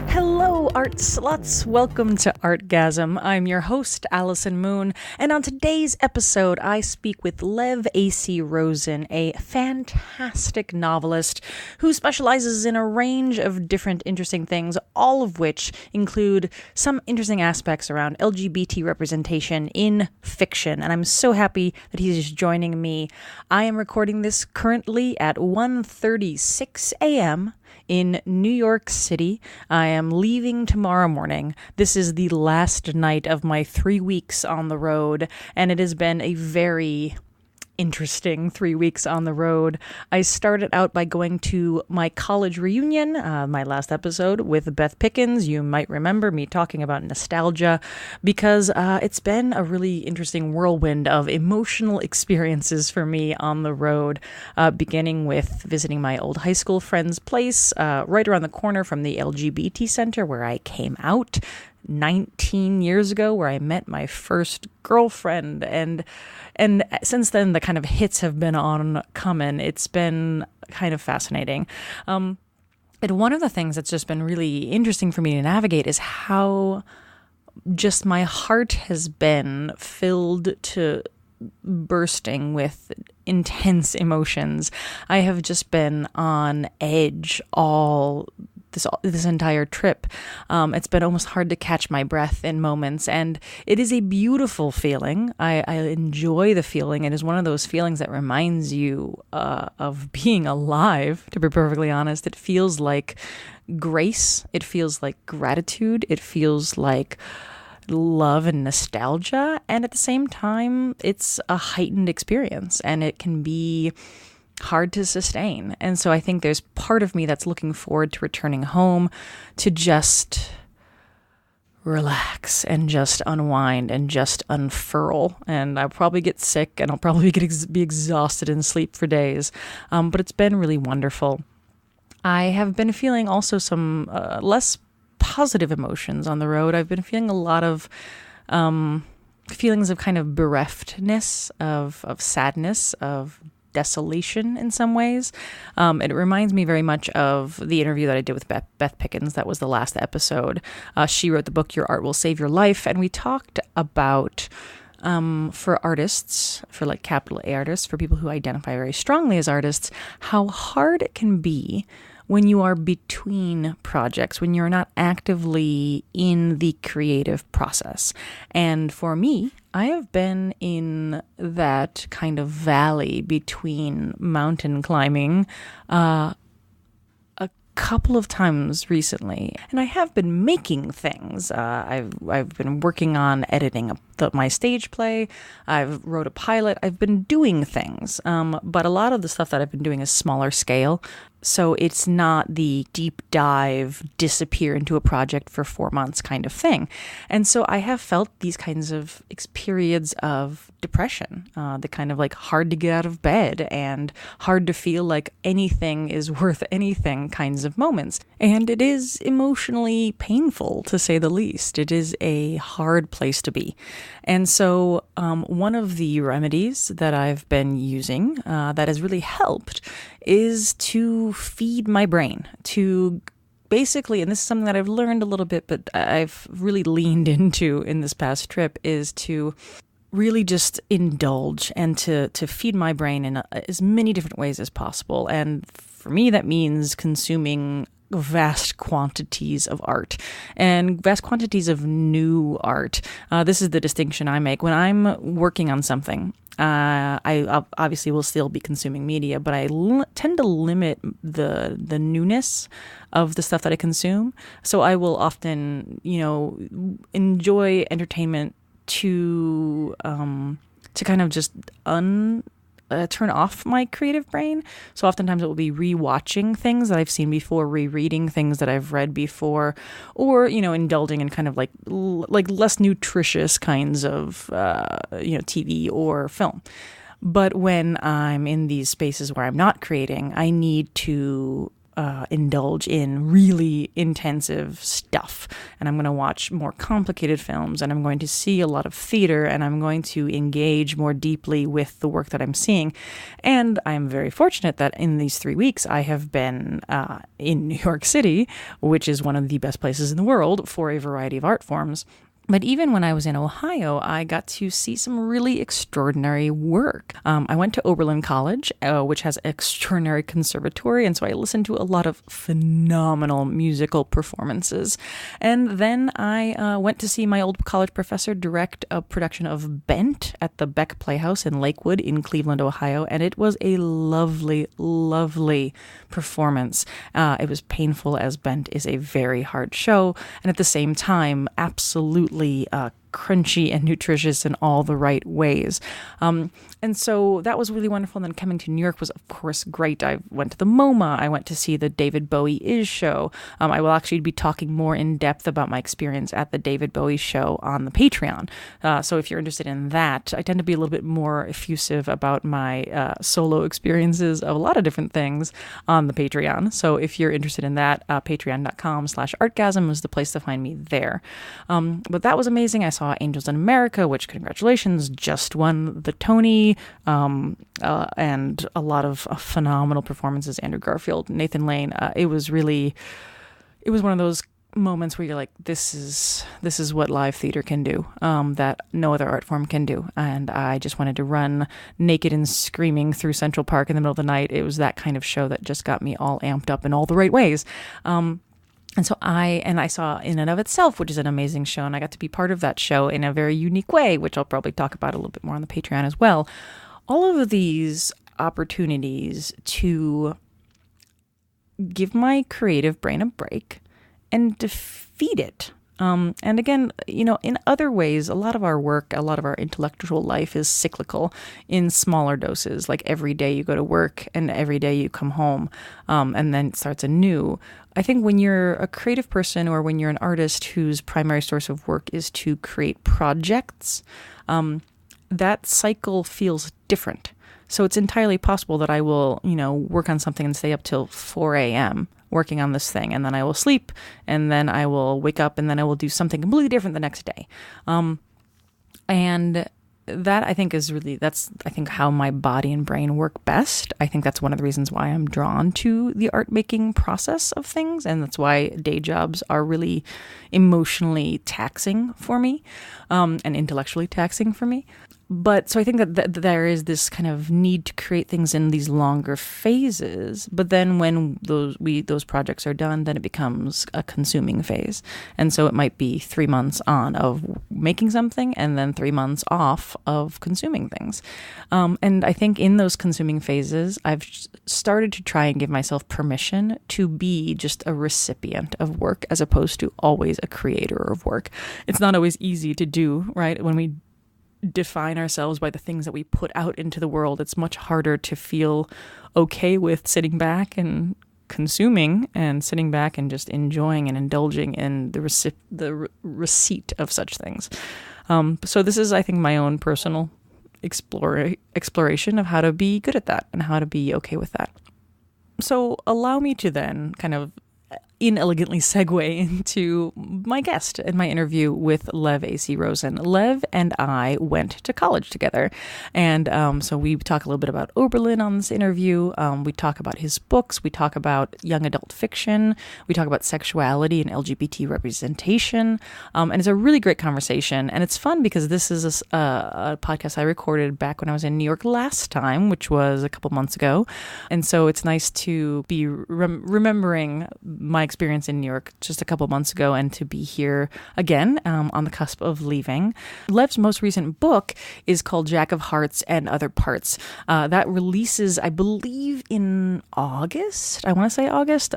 Hello, art sluts! Welcome to Artgasm. I'm your host, Allison Moon, and on today's episode, I speak with Lev Rosen, a fantastic novelist who specializes in a range of different interesting things, all of which include some interesting aspects around LGBT representation in fiction, and I'm so happy that he's joining me. I am recording this currently at 1:36 a.m., in New York City. I am leaving tomorrow morning. This is the last night of my 3 weeks on the road, and it has been a very interesting 3 weeks on the road. I started out by going to my college reunion, my last episode with Beth Pickens. You might remember me talking about nostalgia because it's been a really interesting whirlwind of emotional experiences for me on the road, beginning with visiting my old high school friend's place right around the corner from the LGBT center where I came out 19 years ago, where I met my first girlfriend, and since then the kind of hits have been on coming. It's been kind of fascinating. And one of the things that's just been really interesting for me to navigate is how just my heart has been filled to bursting with intense emotions. I have just been on edge all this entire trip. It's been almost hard to catch my breath in moments, and it is a beautiful feeling. I enjoy the feeling. It is one of those feelings that reminds you of being alive, to be perfectly honest. It feels like grace. It feels like gratitude. It feels like love and nostalgia, and at the same time, it's a heightened experience, and it can be hard to sustain. And so I think there's part of me that's looking forward to returning home to just relax and just unwind and just unfurl. And I'll probably get sick and I'll probably be exhausted and sleep for days. But it's been really wonderful. I have been feeling also some less positive emotions on the road. I've been feeling a lot of feelings of kind of bereftness, of sadness, of desolation in some ways. It reminds me very much of the interview that I did with Beth Pickens. That was the last episode. She wrote the book, Your Art Will Save Your Life. And we talked about, for artists, for like capital A artists, for people who identify very strongly as artists, how hard it can be when you are between projects, when you're not actively in the creative process. And for me, I have been in that kind of valley between mountain climbing a couple of times recently, and I have been making things. I've been working on editing my stage play. I've wrote a pilot. I've been doing things, but a lot of the stuff that I've been doing is smaller scale. So it's not the deep dive, disappear into a project for 4 months kind of thing. And so I have felt these kinds of periods of depression, the kind of like hard to get out of bed and hard to feel like anything is worth anything kinds of moments. And it is emotionally painful, to say the least. It is a hard place to be. And so one of the remedies that I've been using that has really helped is to feed my brain, to basically, and this is something that I've learned a little bit, but I've really leaned into in this past trip, is to really just indulge and to feed my brain in as many different ways as possible. And for me, that means consuming vast quantities of art and vast quantities of new art. This is the distinction I make. When I'm working on something, I obviously will still be consuming media, but I tend to limit the newness of the stuff that I consume. So I will often, enjoy entertainment to kind of just turn off my creative brain. So oftentimes it will be rewatching things that I've seen before, rereading things that I've read before, or, indulging in kind of like less nutritious kinds of, TV or film. But when I'm in these spaces where I'm not creating, I need to indulge in really intensive stuff. And I'm going to watch more complicated films, and I'm going to see a lot of theater, and I'm going to engage more deeply with the work that I'm seeing. And I'm very fortunate that in these 3 weeks, I have been in New York City, which is one of the best places in the world for a variety of art forms. But even when I was in Ohio, I got to see some really extraordinary work. I went to Oberlin College, which has an extraordinary conservatory, and so I listened to a lot of phenomenal musical performances. And then I went to see my old college professor direct a production of Bent at the Beck Playhouse in Lakewood in Cleveland, Ohio, and it was a lovely, lovely performance. It was painful, as Bent is a very hard show, and at the same time, absolutely crunchy and nutritious in all the right ways. And so that was really wonderful. And then coming to New York was, of course, great. I went to the MoMA. I went to see the David Bowie Is show. I will actually be talking more in depth about my experience at the David Bowie show on the Patreon. So if you're interested in that, I tend to be a little bit more effusive about my solo experiences of a lot of different things on the Patreon. So if you're interested in that, patreon.com/artgasm is the place to find me there. But that was amazing. I saw Angels in America, which, congratulations, just won the Tony, and a lot of phenomenal performances. Andrew Garfield, Nathan Lane. It was one of those moments where you're like, this is what live theater can do, that no other art form can do. And I just wanted to run naked and screaming through Central Park in the middle of the night. It was that kind of show that just got me all amped up in all the right ways. And so I saw In and of Itself, which is an amazing show, and I got to be part of that show in a very unique way, which I'll probably talk about a little bit more on the Patreon as well. All of these opportunities to give my creative brain a break and defeat it. And again, in other ways, a lot of our work, a lot of our intellectual life is cyclical in smaller doses. Like every day you go to work and every day you come home, and then it starts anew. I think when you're a creative person or when you're an artist whose primary source of work is to create projects, that cycle feels different. So it's entirely possible that I will, work on something and stay up till 4 a.m. working on this thing, and then I will sleep, and then I will wake up, and then I will do something completely different the next day. And that I think that's how my body and brain work best. I think that's one of the reasons why I'm drawn to the art making process of things. And that's why day jobs are really emotionally taxing for me, and intellectually taxing for me. But so I think that there is this kind of need to create things in these longer phases. But then when those projects are done, then it becomes a consuming phase. And so it might be 3 months on of making something and then 3 months off of consuming things. And I think in those consuming phases, I've started to try and give myself permission to be just a recipient of work as opposed to always a creator of work. It's not always easy to do, right? When we define ourselves by the things that we put out into the world, it's much harder to feel okay with sitting back and consuming and sitting back and just enjoying and indulging in the receipt of such things. So this is, I think, my own personal exploration of how to be good at that and how to be okay with that. So allow me to then kind of inelegantly segue into my guest and my interview with Lev A.C. Rosen. Lev and I went to college together. And so we talk a little bit about Oberlin on this interview. We talk about his books. We talk about young adult fiction. We talk about sexuality and LGBT representation. And it's a really great conversation. And it's fun because this is a podcast I recorded back when I was in New York last time, which was a couple months ago. And so it's nice to be remembering my experience in New York just a couple months ago and to be here again on the cusp of leaving. Lev's most recent book is called Jack of Hearts and Other Parts. That releases, I believe, in August. I want to say August,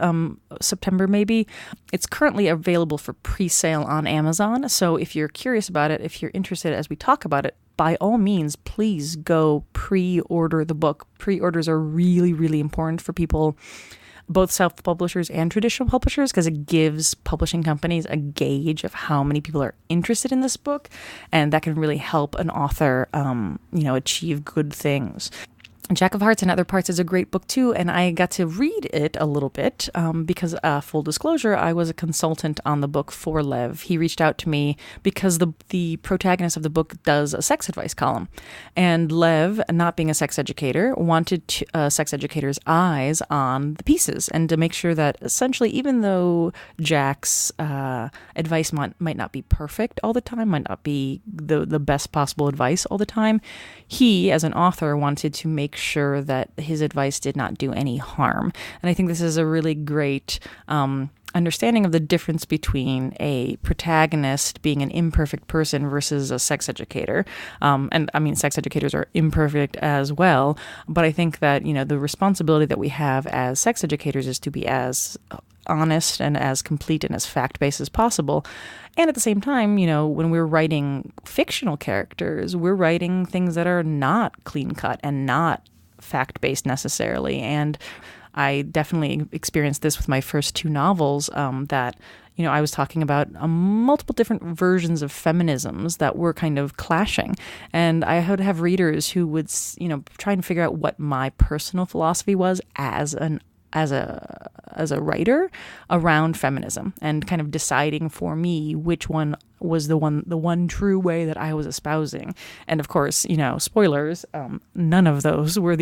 September maybe. It's currently available for pre-sale on Amazon. So if you're curious about it, if you're interested as we talk about it, by all means, please go pre-order the book. Pre-orders are really, really important for people, both self-publishers and traditional publishers, because it gives publishing companies a gauge of how many people are interested in this book, and that can really help an author, achieve good things. Jack of Hearts and Other Parts is a great book too, and I got to read it a little bit because, full disclosure, I was a consultant on the book for Lev. He reached out to me because the protagonist of the book does a sex advice column, and Lev, not being a sex educator, wanted a sex educator's eyes on the pieces and to make sure that essentially, even though Jack's advice might not be perfect all the time, might not be the best possible advice all the time, he, as an author, wanted to make sure that his advice did not do any harm. And I think this is a really great understanding of the difference between a protagonist being an imperfect person versus a sex educator. And I mean, sex educators are imperfect as well. But I think that, the responsibility that we have as sex educators is to be as honest and as complete and as fact-based as possible. And at the same time, when we're writing fictional characters, we're writing things that are not clean-cut and not fact-based necessarily. And I definitely experienced this with my first two novels that, I was talking about multiple different versions of feminisms that were kind of clashing. And I would have readers who would, try and figure out what my personal philosophy was as a writer around feminism, and kind of deciding for me which one was the one true way that I was espousing. And of course, spoilers, none of those were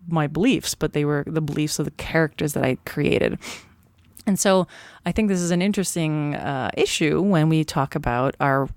my beliefs, but they were the beliefs of the characters that I created. And so I think this is an interesting issue when we talk about our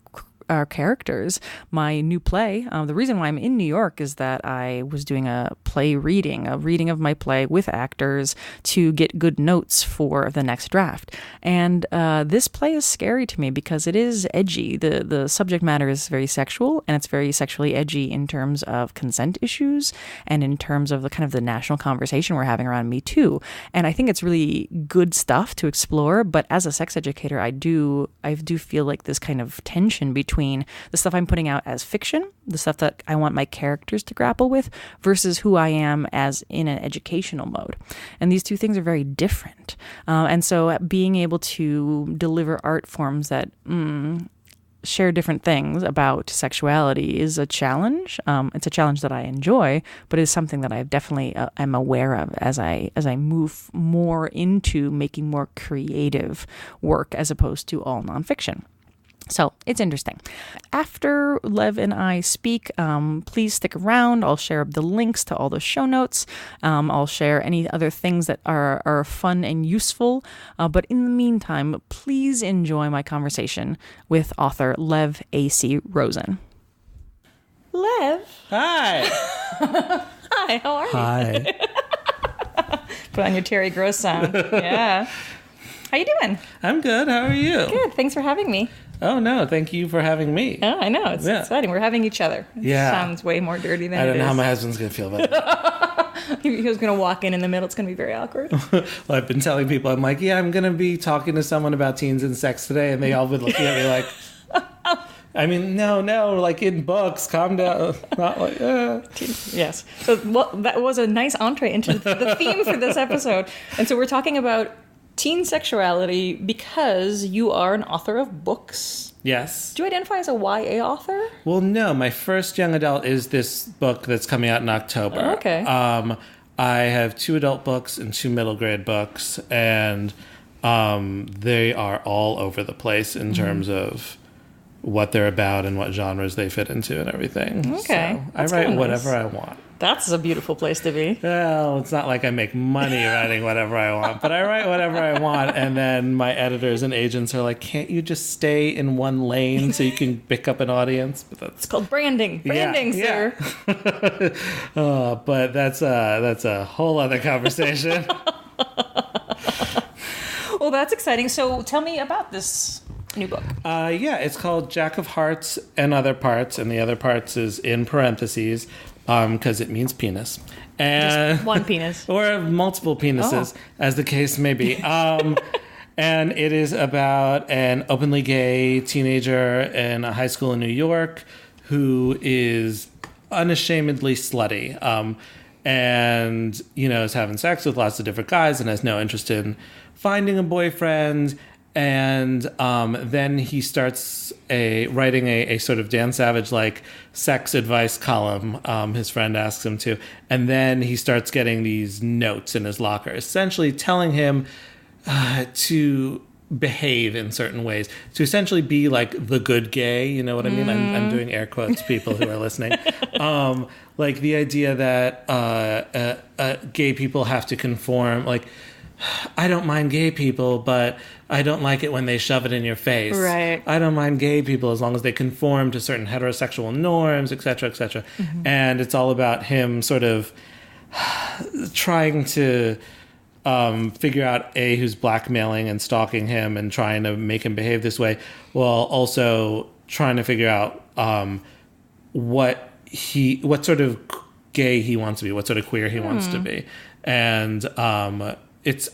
characters. My new play, the reason why I'm in New York is that I was doing a reading of my play with actors to get good notes for the next draft. And this play is scary to me because it is edgy. The subject matter is very sexual, and it's very sexually edgy in terms of consent issues and in terms of the kind of the national conversation we're having around Me Too. And I think it's really good stuff to explore. But as a sex educator, I do feel like this kind of tension between the stuff I'm putting out as fiction, the stuff that I want my characters to grapple with, versus who I am as in an educational mode. And these two things are very different. And so being able to deliver art forms that share different things about sexuality is a challenge. It's a challenge that I enjoy, but is something that I definitely am aware of as I move more into making more creative work as opposed to all nonfiction. So it's interesting. After Lev and I speak, please stick around. I'll share the links to all the show notes. I'll share any other things that are fun and useful. But in the meantime, please enjoy my conversation with author Lev A.C. Rosen. Lev. Hi. Hi, how are you? Hi. Put on your Terry Gross sound. Yeah. How you doing? I'm good. How are you? Good. Thanks for having me. Oh, no. Thank you for having me. Oh, I know. It's exciting. We're having each other. It sounds way more dirty than it is. I don't know how my husband's going to feel about it. He was going to walk in the middle. It's going to be very awkward. Well, I've been telling people, I'm like, I'm going to be talking to someone about teens and sex today. And they all been looking at me like, I mean, no, like in books, calm down. Not like, Yes. So that was a nice entree into the theme for this episode. And so we're talking about teen sexuality because you are an author of books. Yes. Do you identify as a YA author? Well, no. My first young adult is this book that's coming out in October. Oh, okay. I have 2 adult books and 2 middle grade books, and they are all over the place in terms of what they're about and what genres they fit into and everything. Okay. So I write whatever I want. That's a beautiful place to be. Well, it's not like I make money writing whatever I want, but I write whatever I want, and then my editors and agents are like, can't you just stay in one lane so you can pick up an audience? But it's called branding. Sir. But that's a whole other conversation. Well, that's exciting. So tell me about this new book. It's called Jack of Hearts and Other Parts, and the other parts is in parentheses. Because it means penis. And just one penis. Or multiple penises, as the case may be. And it is about an openly gay teenager in a high school in New York who is unashamedly slutty. And, is having sex with lots of different guys and has no interest in finding a boyfriend. And then he starts writing a sort of Dan Savage like sex advice column. His friend asks him to, and then he starts getting these notes in his locker, essentially telling him to behave in certain ways, to essentially be like the good gay. You know what I mean? I'm doing air quotes, people who are listening. Like the idea that gay people have to conform. Like, I don't mind gay people, but I don't like it when they shove it in your face. Right. I don't mind gay people as long as they conform to certain heterosexual norms, et cetera, et cetera. Mm-hmm. And it's all about him sort of trying to figure out who's blackmailing and stalking him and trying to make him behave this way, while also trying to figure out what sort of gay he wants to be, what sort of queer he wants to be. And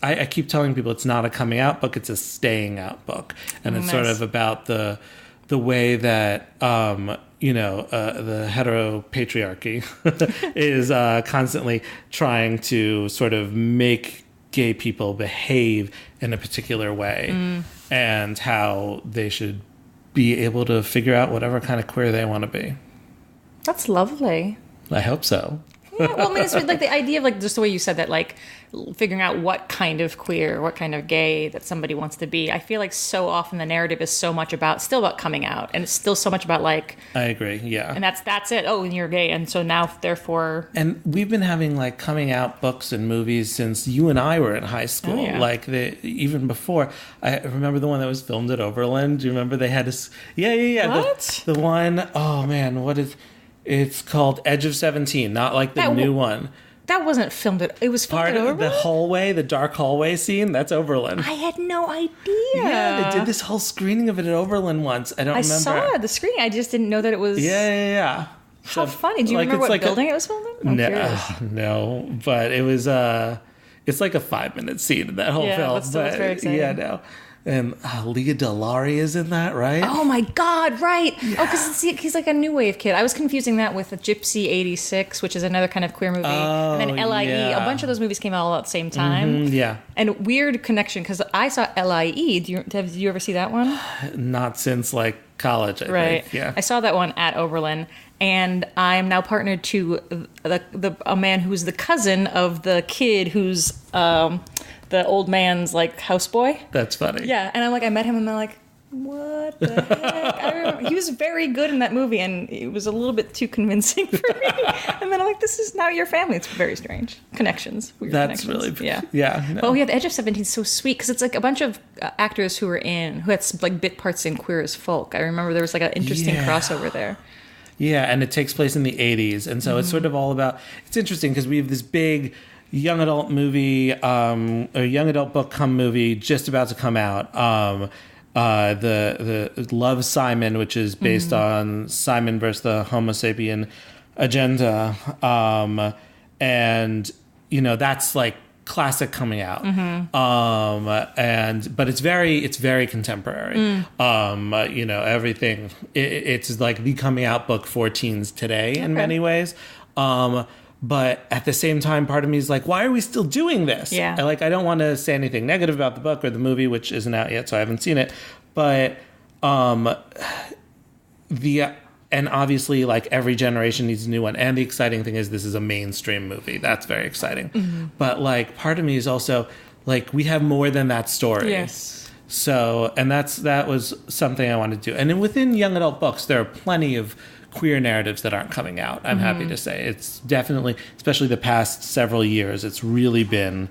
I keep telling people it's not a coming out book, it's a staying out book. And it's sort of about the way that the heteropatriarchy is constantly trying to sort of make gay people behave in a particular way, and how they should be able to figure out whatever kind of queer they want to be. That's lovely. I hope so. Yeah, well, I mean, it's like the idea of like just the way you said that, like figuring out what kind of queer, what kind of gay that somebody wants to be. I feel like so often the narrative is still about coming out, and it's still so much about like. I agree. Yeah. And that's it. Oh, and you're gay, and so now therefore. And we've been having like coming out books and movies since you and I were in high school. Oh, yeah. Like even before. I remember the one that was filmed at Overland. Do you remember they had this? Yeah. What? The one. Oh man, what is? It's called Edge of 17, not like the new one. That wasn't filmed it was filmed at Overland? The hallway, the dark hallway scene, that's Overland. I had no idea. Yeah, they did this whole screening of it at Overland once. I remember. I saw the screening. I just didn't know that it was... Yeah. How funny. Do you remember what building it was filmed in? No, but it was... it's like a 5-minute scene in that whole film. But still, it's very exciting. Yeah, no. And Leah Delari is in that, right? Oh my God, right. Yeah. Oh, because he's like a new wave kid. I was confusing that with Gypsy 86, which is another kind of queer movie. And then LIE. Yeah. A bunch of those movies came out all at the same time. Mm-hmm, yeah. And weird connection, because I saw LIE. Did you ever see that one? Not since like college, I think. Yeah. I saw that one at Oberlin. And I am now partnered to a man who's the cousin of the kid who's... the old man's like houseboy. That's funny. Yeah, and I met him and I'm like, what the heck? I remember he was very good in that movie, and it was a little bit too convincing for me. And then I'm like, this is now your family. It's very strange connections. That's connections. Really yeah. No. Well, The Edge of 17 is so sweet because it's like a bunch of actors who had like bit parts in Queer as Folk. I remember there was like an interesting crossover there. Yeah, and it takes place in the 80s, and so it's sort of all about. It's interesting because we have this big young adult movie, or young adult book come movie just about to come out. The Love, Simon, which is based on Simon versus the Homo sapien agenda. And, that's like classic coming out. But it's very contemporary. Everything, it's like the coming out book for teens today in many ways. But at the same time, part of me is like, why are we still doing this? Yeah. I don't want to say anything negative about the book or the movie, which isn't out yet, so I haven't seen it. But and obviously, like every generation needs a new one. And the exciting thing is this is a mainstream movie. That's very exciting. Mm-hmm. But like part of me is also like, we have more than that story. Yes. So, and that was something I wanted to do. And then within young adult books, there are plenty of queer narratives that aren't coming out. I'm happy to say it's definitely, especially the past several years, it's really been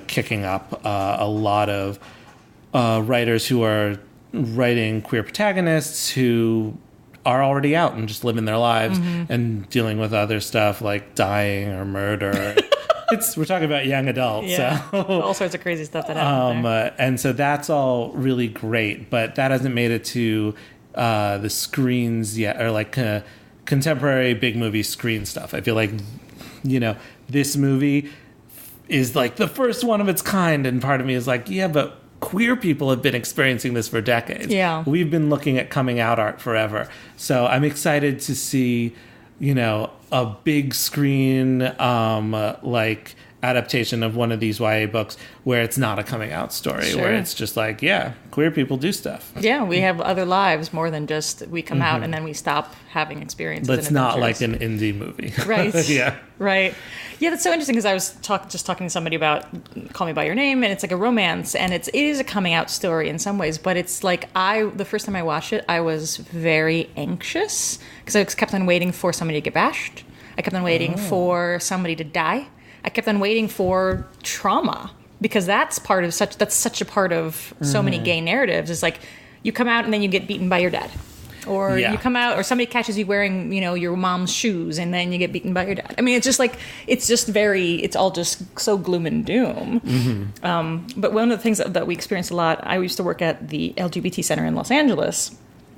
kicking up. A lot of writers who are writing queer protagonists who are already out and just living their lives and dealing with other stuff like dying or murder. We're talking about young adults. Yeah. So. All sorts of crazy stuff that happens there. And so that's all really great, but that hasn't made it to the screens yet, or like contemporary big movie screen stuff. I feel like, this movie is like the first one of its kind, and part of me is like, yeah, but queer people have been experiencing this for decades. Yeah. We've been looking at coming out art forever. So I'm excited to see, a big screen like adaptation of one of these YA books where it's not a coming out story, where it's just like, yeah, queer people do stuff. Yeah, we have other lives more than just we come out and then we stop having experiences. But it's not like an indie movie. Right. Yeah. Right. Yeah, that's so interesting because I was just talking to somebody about Call Me By Your Name, and it's like a romance, and it is a coming out story in some ways, but it's like the first time I watched it, I was very anxious because I kept on waiting for somebody to get bashed. I kept on waiting for somebody to die. I kept on waiting for trauma because that's such a part of so many gay narratives. It's like you come out and then you get beaten by your dad. Or you come out, or somebody catches you wearing, your mom's shoes, and then you get beaten by your dad. I mean, it's just like, it's all just so gloom and doom. Mm-hmm. But one of the things that we experienced a lot, I used to work at the LGBT Center in Los Angeles,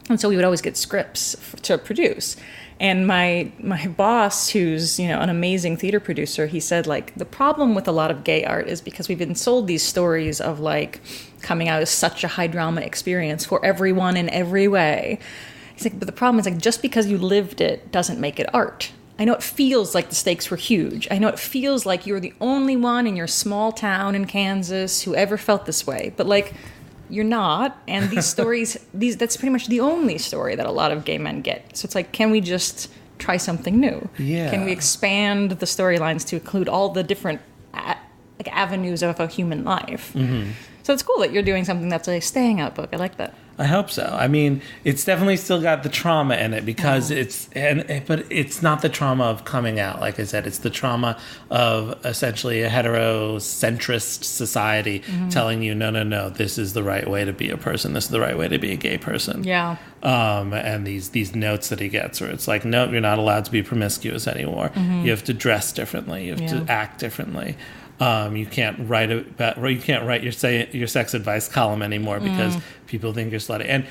and so we would always get scripts to produce. And my boss, who's, an amazing theater producer, he said, like, the problem with a lot of gay art is because we've been sold these stories of, like, coming out as such a high drama experience for everyone in every way. He's like, but the problem is, like, just because you lived it doesn't make it art. I know it feels like the stakes were huge. I know it feels like you're the only one in your small town in Kansas who ever felt this way. But, like, you're not. And these stories, that's pretty much the only story that a lot of gay men get. So it's like, can we just try something new? Yeah. Can we expand the storylines to include all the different avenues of a human life? Mm-hmm. So it's cool that you're doing something that's a staying out book. I like that. I hope so. I mean, it's definitely still got the trauma in it because but it's not the trauma of coming out. Like I said, it's the trauma of essentially a heterocentrist society telling you, no, this is the right way to be a person. This is the right way to be a gay person. Yeah. And these notes that he gets where it's like, no, you're not allowed to be promiscuous anymore. Mm-hmm. You have to dress differently. You have to act differently. You can't write your sex advice column anymore because people think you're slutty. And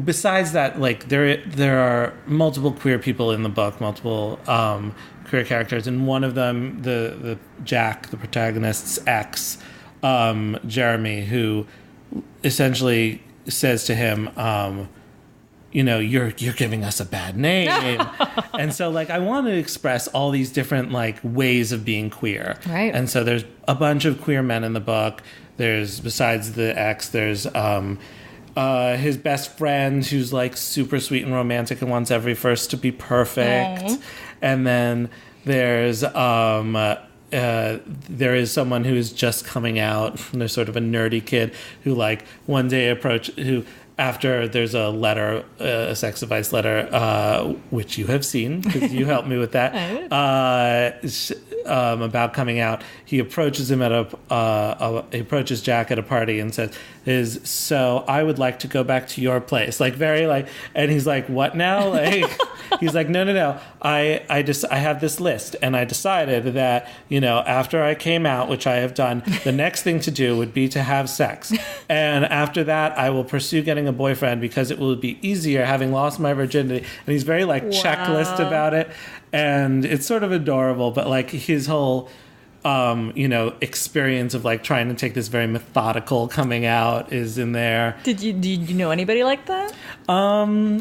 besides that, like there are multiple queer people in the book, multiple queer characters, and one of them, the Jack, the protagonist's ex, Jeremy, who essentially says to him, you're giving us a bad name. And so, like, I want to express all these different, like, ways of being queer. Right. And so there's a bunch of queer men in the book. There's, besides the ex, there's his best friend who's, like, super sweet and romantic and wants every first to be perfect. Aww. And then there's there is someone who is just coming out. There's sort of a nerdy kid who, like, one day after there's a letter, a sex advice letter, which you have seen because you helped me with that, about coming out. He approaches him he approaches Jack at a party and says, so I would like to go back to your place. Like, very like, and he's like, what now? Like, he's like, no. I have this list, and I decided that, after I came out, which I have done, the next thing to do would be to have sex. And after that, I will pursue getting a boyfriend because it will be easier having lost my virginity. And he's very like checklist about it. And it's sort of adorable, but like his whole, experience of like trying to take this very methodical coming out is in there. Did you know anybody like that? I'm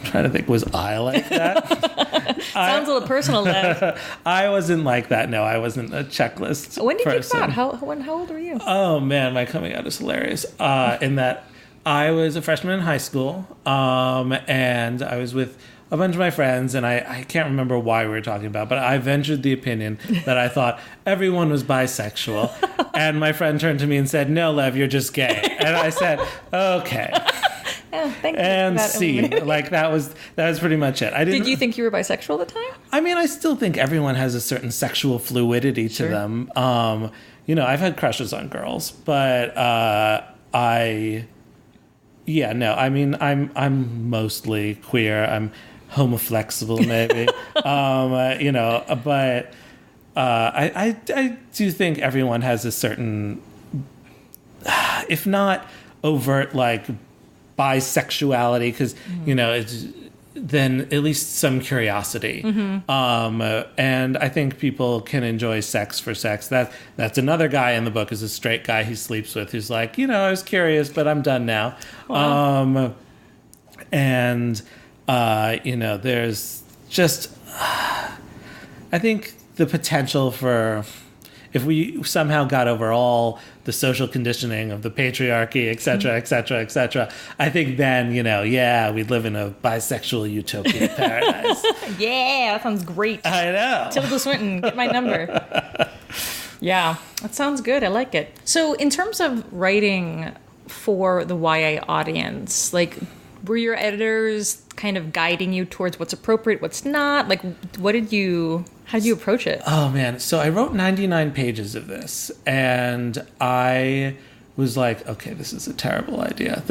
trying to think, was I like that? Sounds a little personal, Lev. I wasn't like that. No, I wasn't a checklist When did person. you come out? How old were you? Oh, man, my coming out is hilarious. In that I was a freshman in high school, and I was with a bunch of my friends, and I can't remember why we were talking about, but I ventured the opinion that I thought everyone was bisexual. And my friend turned to me and said, no, Lev, you're just gay. And I said, okay. Yeah, thank you. And see, like that was pretty much it. Did you think you were bisexual at the time? I mean, I still think everyone has a certain sexual fluidity to them. I've had crushes on girls, but I'm mostly queer. I'm homoflexible, maybe. But I do think everyone has a certain, if not overt, like bisexuality, because it's then at least some curiosity. Mm-hmm. And I think people can enjoy sex for sex. That's another guy in the book, is a straight guy he sleeps with, who's like, I was curious, but I'm done now. Wow. There's just I think the potential for, if we somehow got over all the social conditioning of the patriarchy, et cetera, et cetera, et cetera, I think then, we'd live in a bisexual utopia paradise. Yeah, that sounds great. I know. Tilda Swinton, get my number. Yeah, that sounds good. I like it. So in terms of writing for the YA audience, like, were your editors kind of guiding you towards what's appropriate, what's not? Like, how did you approach it? Oh, man. So I wrote 99 pages of this, and I was like, okay, this is a terrible idea.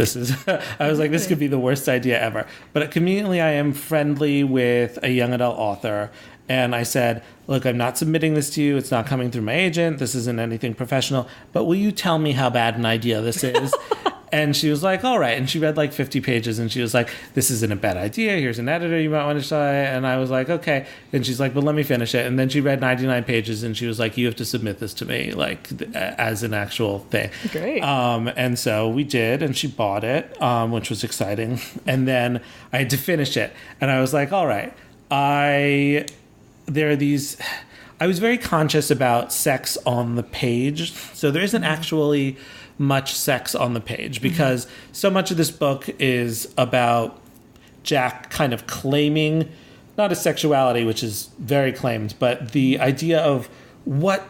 I was like, this could be the worst idea ever. But conveniently, I am friendly with a young adult author, and I said, look, I'm not submitting this to you. It's not coming through my agent. This isn't anything professional. But will you tell me how bad an idea this is? And she was like, all right. And she read like 50 pages and she was like, this isn't a bad idea. Here's an editor you might want to try. And I was like, okay. And she's like, but let me finish it. And then she read 99 pages and she was like, you have to submit this to me, like as an actual thing. Great. And so we did, and she bought it, which was exciting. And then I had to finish it. And I was like, all right, I was very conscious about sex on the page. So there isn't actually much sex on the page because so much of this book is about Jack kind of claiming, not his sexuality, which is very claimed, but the idea of what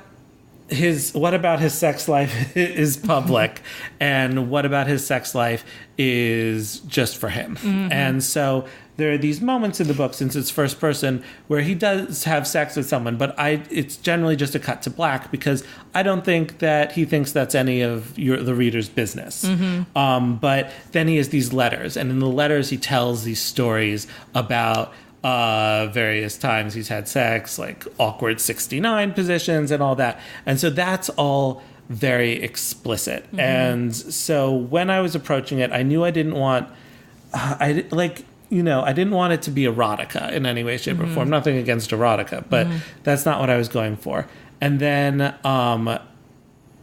about his sex life is public and what about his sex life is just for him. And so there are these moments in the book, since it's first person, where he does have sex with someone, but it's generally just a cut to black because I don't think that he thinks that's any of the reader's business. But then he has these letters, and in the letters he tells these stories about various times he's had sex, like awkward 69 positions and all that. And so that's all very explicit. And so when I was approaching it, I knew I didn't want, I didn't want it to be erotica in any way, shape, or form. Nothing against erotica, but that's not what I was going for. And then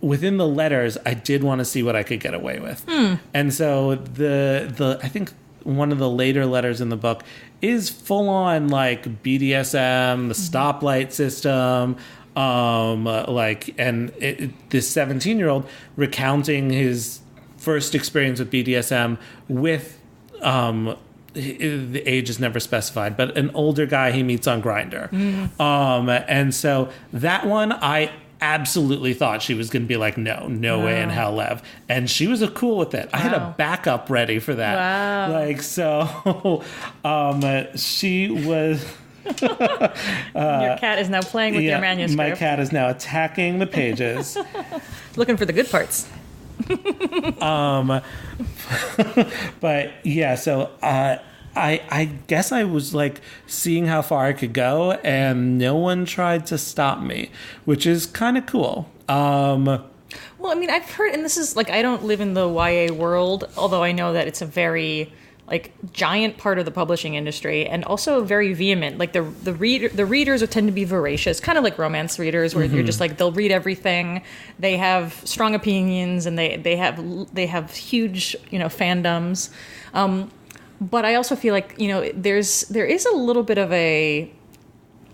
within the letters, I did want to see what I could get away with. And so I think one of the later letters in the book is full on like BDSM, the stoplight system, this 17-year-old recounting his first experience with BDSM with the age is never specified, but an older guy he meets on Grindr. And so that one, I absolutely thought she was going to be like, no way in hell, Lev. And she was cool with it. I had a backup ready for that. Wow. Like, so she was... Your cat is now playing with your manuscript. My cat is now attacking the pages. Looking for the good parts. But yeah, so I guess I was like seeing how far I could go, and no one tried to stop me, which is kind of cool. Well, I mean, I've heard, and this is like, I don't live in the YA world, although I know that it's a very like giant part of the publishing industry, and also very vehement. Like the readers tend to be voracious, kind of like romance readers, where you're just like, they'll read everything. They have strong opinions, and they have huge fandoms. But I also feel like there is a little bit of a,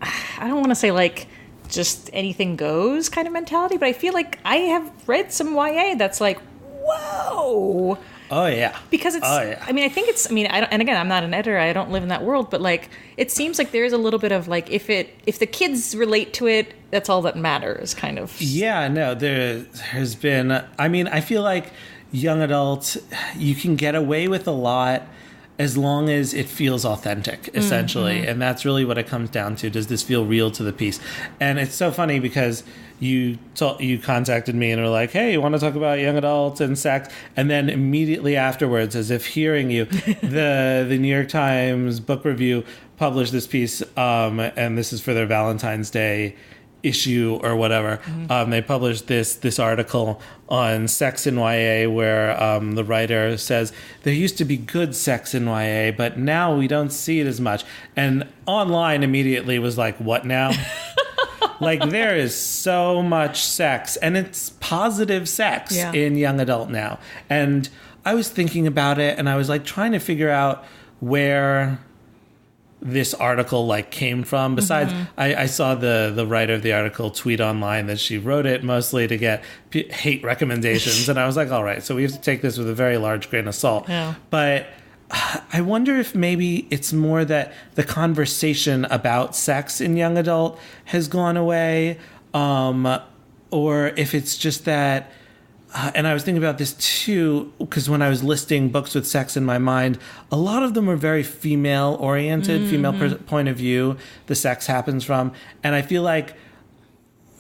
I don't want to say like just anything goes kind of mentality, but I feel like I have read some YA that's like, whoa. Oh yeah. Because it's, I mean, I think it's, and again, I'm not an editor, I don't live in that world, but like, it seems like there is a little bit of like, if the kids relate to it, that's all that matters, kind of. Yeah, no, there's been, I feel like young adults, you can get away with a lot as long as it feels authentic, essentially. And that's really what it comes down to. Does this feel real to the piece? And it's so funny because you contacted me and were like, hey, you want to talk about young adults and sex? And then immediately afterwards, as if hearing you, the New York Times book review published this piece, and this is for their Valentine's Day issue or whatever. They published this article on sex in YA where the writer says there used to be good sex in YA, but now we don't see it as much. And online immediately was like, what now? Like, there is so much sex, and it's positive sex in young adult now. And I was thinking about it, and I was like trying to figure out where this article like came from. Besides, I saw the writer of the article tweet online that she wrote it mostly to get hate recommendations, and I was like, all right, so we have to take this with a very large grain of salt. Yeah. But I wonder if maybe it's more that the conversation about sex in young adult has gone away, or if it's just that. And I was thinking about this too, because when I was listing books with sex in my mind, a lot of them were very female-oriented, female point of view, the sex happens from. And I feel like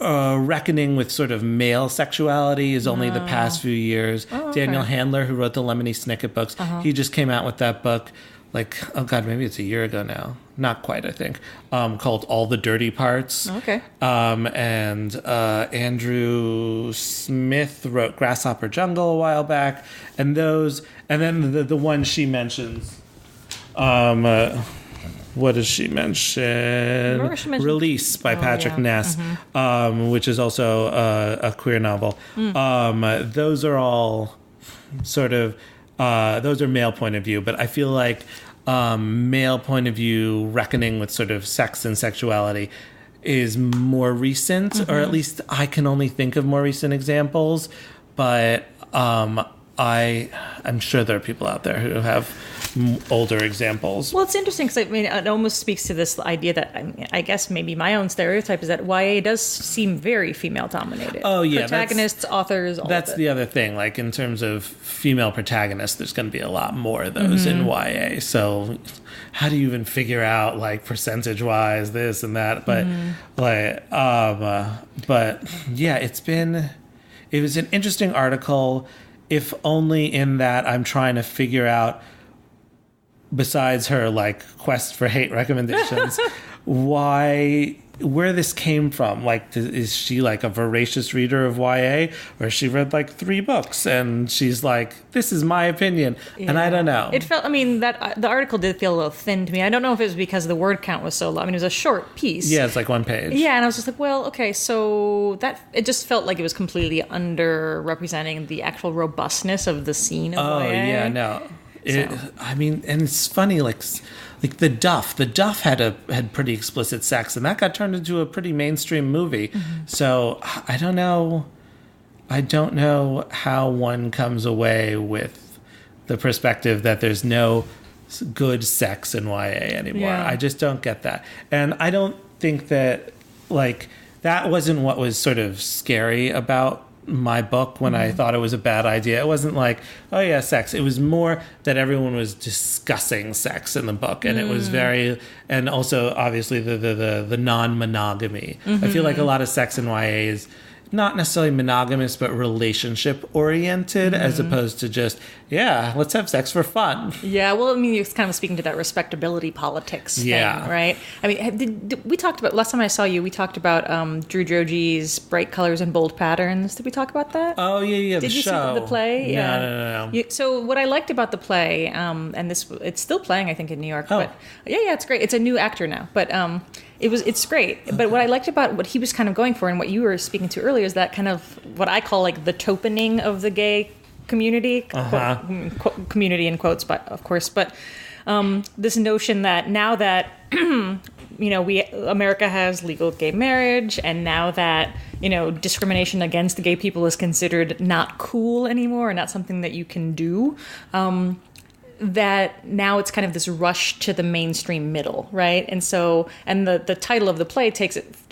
reckoning with sort of male sexuality is only the past few years. Oh, okay. Daniel Handler, who wrote the Lemony Snicket books, he just came out with that book, like, oh God, maybe it's a year ago now. Not quite, I think. Called All the Dirty Parts. Okay. And Andrew Smith wrote Grasshopper Jungle a while back. And then the one she mentions, what does she mention? Release by Patrick Ness, which is also a queer novel. Those are all sort of, those are male point of view, but I feel like male point of view reckoning with sort of sex and sexuality is more recent, or at least I can only think of more recent examples, but I'm sure there are people out there who have older examples. Well, it's interesting because I mean, it almost speaks to this idea that I guess maybe my own stereotype is that YA does seem very female dominated. Oh yeah, protagonists, authors. That's the other thing. Like in terms of female protagonists, there's going to be a lot more of those in YA. So how do you even figure out like percentage wise this and that? But but yeah, it was an interesting article. If only in that I'm trying to figure out, besides her like quest for hate recommendations, where this came from. Like, is she like a voracious reader of YA, or she read like 3 books and she's like, this is my opinion, and I don't know. It felt, I mean, that the article did feel a little thin to me. I don't know if it was because the word count was so low. I mean, it was a short piece. Yeah, it's like 1 page. Yeah, and I was just like, well, okay, so it just felt like it was completely underrepresenting the actual robustness of the scene of YA. Oh yeah, no. I mean, and it's funny, like the Duff had pretty explicit sex, and that got turned into a pretty mainstream movie. So I don't know how one comes away with the perspective that there's no good sex in YA anymore. Yeah. I just don't get that, and I don't think that like that wasn't what was sort of scary about my book when I thought it was a bad idea. It wasn't like, oh yeah, sex. It was more that everyone was discussing sex in the book, and it was very, and also obviously the non-monogamy. I feel like a lot of sex in YA is not necessarily monogamous, but relationship oriented, as opposed to just, yeah, let's have sex for fun. Yeah, well, I mean, you're kind of speaking to that respectability politics thing, right? I mean, we talked about, last time I saw you, we talked about Drew Drogi's Bright Colors and Bold Patterns. Did we talk about that? Oh, yeah, Did you show. see the play? No. So what I liked about the play, and it's still playing, I think, in New York. Oh. But yeah, it's great. It's a new actor now, but it's great. Okay. But what I liked about what he was kind of going for and what you were speaking to earlier is that kind of what I call like the topening of the gay community, community in quotes, but of course, but this notion that now that America has legal gay marriage, and now that discrimination against gay people is considered not cool anymore, and not something that you can do. That now it's kind of this rush to the mainstream middle, right? And so, and the title of the play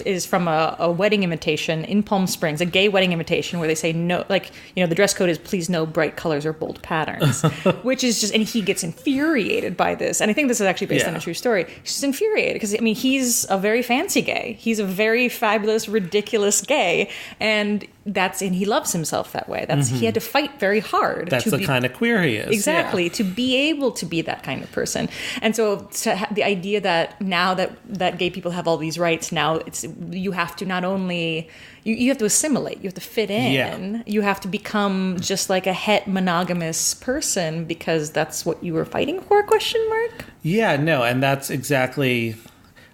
is from a wedding invitation in Palm Springs, a gay wedding invitation where they say no, like, the dress code is please no bright colors or bold patterns, which is just, and he gets infuriated by this. And I think this is actually based on a true story. He's just infuriated because, I mean, he's a very fancy gay. He's a very fabulous, ridiculous gay. And he loves himself that way. He had to fight very hard. That's the kind of queer he is. Exactly. Yeah. To be able to be that kind of person. And so the idea that now that gay people have all these rights, now you have to not only, you have to assimilate, you have to fit in, you have to become just like a het monogamous person because that's what you were fighting for, ? Yeah, no, and that's exactly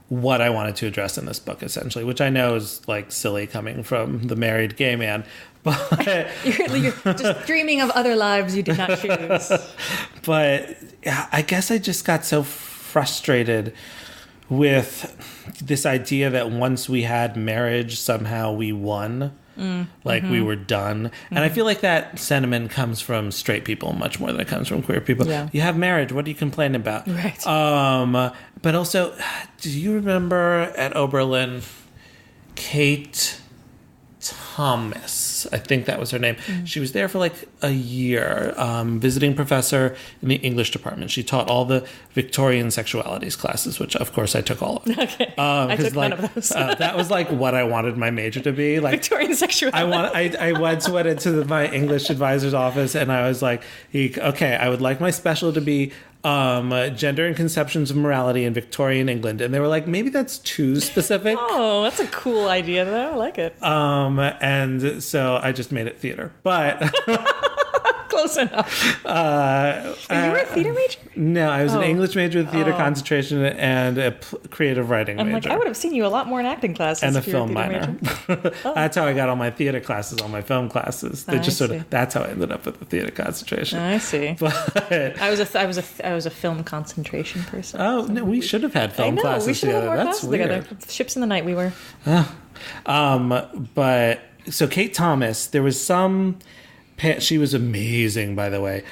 what I wanted to address in this book, essentially, which I know is like silly coming from the married gay man, but you're just dreaming of other lives you did not choose. But I guess I just got so frustrated with this idea that once we had marriage, somehow we won. We were done. And I feel like that sentiment comes from straight people much more than it comes from queer people. Yeah. You have marriage. What are you complaining about? Right. But also, do you remember at Oberlin, Kate Thomas, I think that was her name. She was there for like a year, visiting professor in the English department. She taught all the Victorian sexualities classes, which of course I took all of. Okay, I took none of those. That was like what I wanted my major to be. Like Victorian sexuality. I once went into my English advisor's office and I was like, okay, I would like my special to be gender and conceptions of morality in Victorian England. And they were like, maybe that's too specific. Oh, that's a cool idea though. I like it. And so I just made it theater. But close enough. You were a theater major? No, I was an English major with theater concentration and a creative writing major. Like, I would have seen you a lot more in acting classes. And a film minor. That's how I got all my theater classes, all my film classes. They just that's how I ended up with the theater concentration. I see. But I was a film concentration person. Oh, no, we should have had film classes we should have together. more That's classes weird. Together. Ships in the night we were. But so Kate Thomas, there was some. She was amazing, by the way.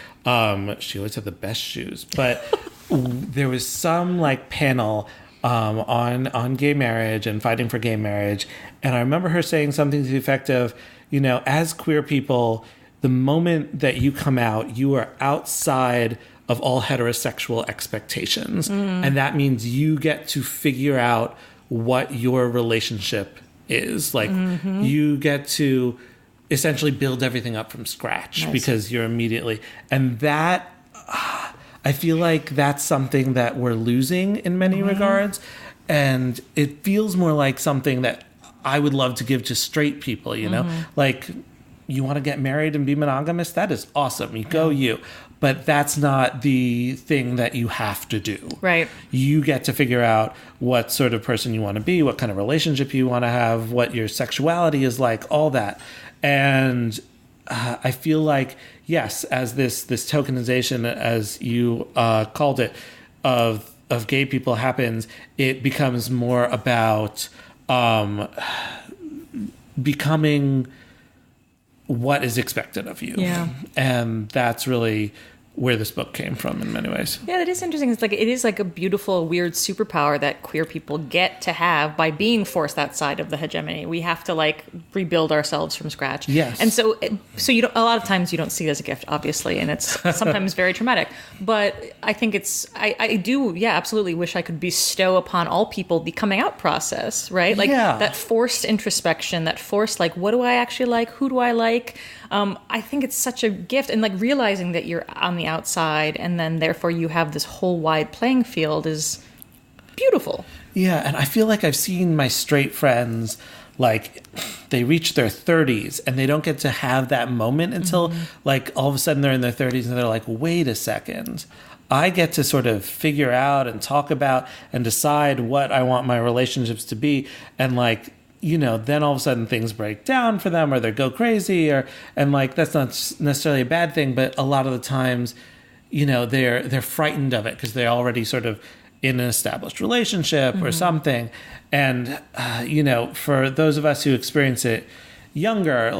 She always had the best shoes. But there was some like panel on gay marriage and fighting for gay marriage, and I remember her saying something to the effect of, as queer people, the moment that you come out, you are outside of all heterosexual expectations, and that means you get to figure out what your relationship is. Like you get to essentially build everything up from scratch because you're immediately, and that I feel like that's something that we're losing in many regards, and it feels more like something that I would love to give to straight people, like you want to get married and be monogamous, that is awesome, you go you, but that's not the thing that you have to do. Right. You get to figure out what sort of person you want to be, what kind of relationship you want to have, what your sexuality is like, all that. And I feel like, yes, as this tokenization, as you called it, of gay people happens, it becomes more about becoming what is expected of you. Yeah. And that's really where this book came from in many ways. Yeah, that is interesting. It is like a beautiful, weird superpower that queer people get to have by being forced outside of the hegemony. We have to like rebuild ourselves from scratch. Yes. And so you don't, a lot of times you don't see it as a gift, obviously, and it's sometimes very traumatic. But I think I do, absolutely wish I could bestow upon all people the coming out process, right? Like that forced introspection, that forced like, what do I actually like? Who do I like? I think it's such a gift, and like realizing that you're on the outside and then therefore you have this whole wide playing field is beautiful. Yeah, and I feel like I've seen my straight friends, like they reach their 30s and they don't get to have that moment until like all of a sudden they're in their 30s and they're like, wait a second. I get to sort of figure out and talk about and decide what I want my relationships to be, and like, then all of a sudden things break down for them or they go crazy and like that's not necessarily a bad thing, but a lot of the times, they're frightened of it because they're already sort of in an established relationship or something. And, for those of us who experience it younger,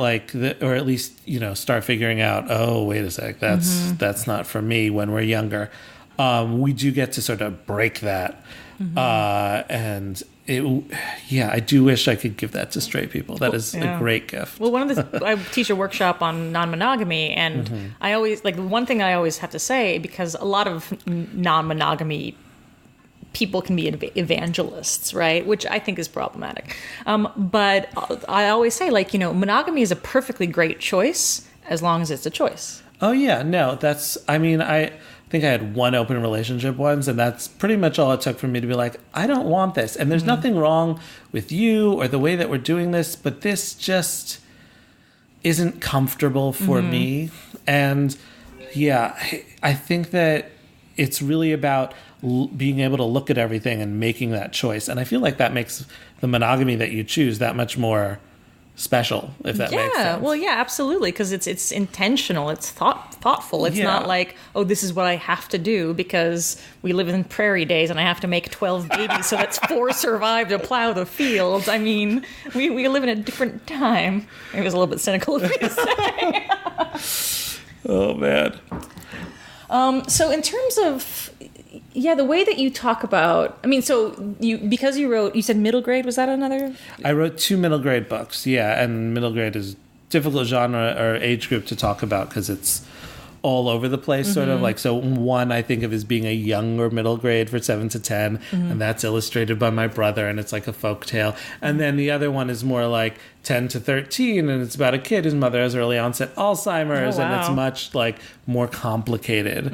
or at least, start figuring out, oh, wait a sec, that's not for me when we're younger. We do get to sort of break that. And I do wish I could give that to straight people. That is a great gift. Well, I teach a workshop on non-monogamy, and I always like one thing I always have to say, because a lot of non-monogamy people can be evangelists, right? Which I think is problematic. But I always say, like, monogamy is a perfectly great choice as long as it's a choice. Oh yeah, no, I think I had one open relationship once, and that's pretty much all it took for me to be like, I don't want this. And there's nothing wrong with you or the way that we're doing this, but this just isn't comfortable for me. And I think that it's really about being able to look at everything and making that choice. And I feel like that makes the monogamy that you choose that much more special, if that makes sense. Well, yeah, absolutely, because it's intentional, it's thoughtful. It's not like, oh, this is what I have to do because we live in prairie days and I have to make 12 babies so that's 4 survive to plow the fields. I mean, we live in a different time. It was a little bit cynical of me to say. Oh, man. So in terms of, the way that you talk about, I mean, so you said middle grade, was that another? I wrote 2 middle grade books, and middle grade is difficult genre or age group to talk about because it's all over the place, sort of like, so one I think of as being a younger middle grade for 7 to 10, and that's illustrated by my brother, and it's like a folk tale. And then the other one is more like 10 to 13, and it's about a kid whose mother has early onset Alzheimer's, and it's much like more complicated.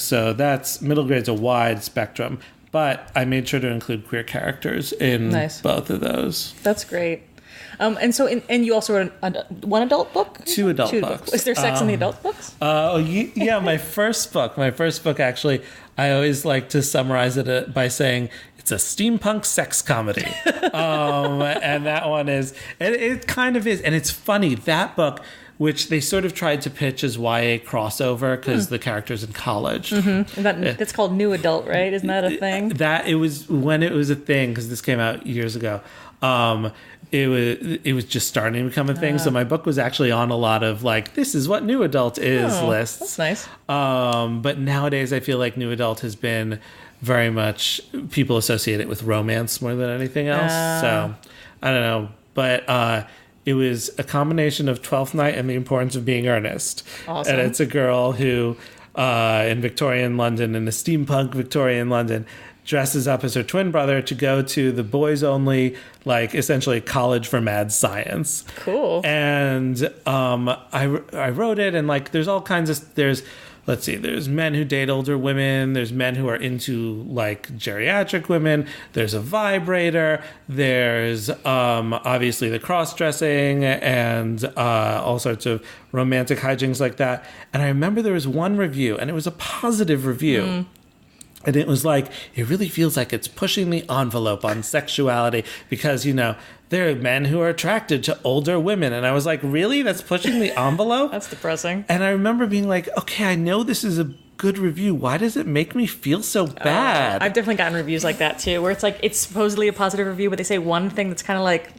So that's, middle grade's a wide spectrum, but I made sure to include queer characters in both of those. That's great. And so, and you also wrote one adult book? 2 adult books. Is there sex in the adult books? My first book, actually, I always like to summarize it by saying it's a steampunk sex comedy. And that one is, it kind of is, and it's funny, that book, which they sort of tried to pitch as YA crossover because the character's in college. That's called new adult, right? Isn't that a thing? That it was when it was a thing, because this came out years ago. It was just starting to become a thing. So my book was actually on a lot of like, this is what new adult is lists. That's nice. But nowadays I feel like new adult has been very much, people associate it with romance more than anything else. So I don't know. But it was a combination of Twelfth Night and The Importance of Being Earnest. Awesome. And it's a girl who, in Victorian London, in the steampunk Victorian London, dresses up as her twin brother to go to the boys only, like essentially college for mad science. Cool. And I wrote it, and like there's all kinds of, there's men who date older women, there's men who are into like geriatric women, there's a vibrator, there's obviously the cross-dressing and all sorts of romantic hijinks like that. And I remember there was one review, and it was a positive review. And it was like, it really feels like it's pushing the envelope on sexuality because, there are men who are attracted to older women. And I was like, really? That's pushing the envelope? That's depressing. And I remember being like, okay, I know this is a good review. Why does it make me feel so bad? I've definitely gotten reviews like that too, where it's like, it's supposedly a positive review, but they say one thing that's kind of like,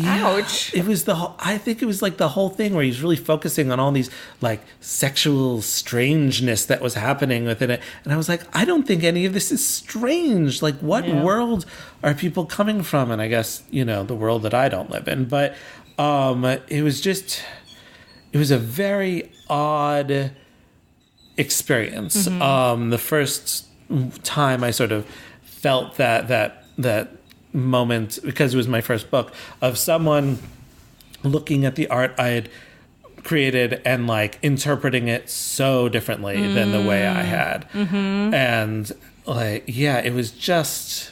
ouch. It was I think it was like the whole thing where he's really focusing on all these like sexual strangeness that was happening within it. And I was like, I don't think any of this is strange. Like, what world are people coming from? And I guess, the world that I don't live in. But it was a very odd experience. The first time I sort of felt that moment, because it was my first book, of someone looking at the art I had created and like interpreting it so differently than the way I had. And like, it was just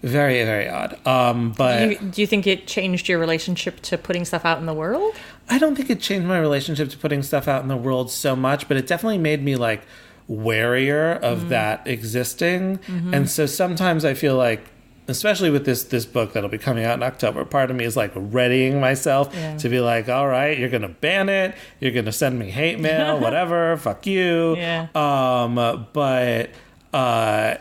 very, very odd. But do you think it changed your relationship to putting stuff out in the world? I don't think it changed my relationship to putting stuff out in the world so much, but it definitely made me like warier of that existing. And so sometimes I feel like, especially with this book that'll be coming out in October, part of me is like readying myself to be like, all right, you're going to ban it. You're going to send me hate mail, whatever. Fuck you. But that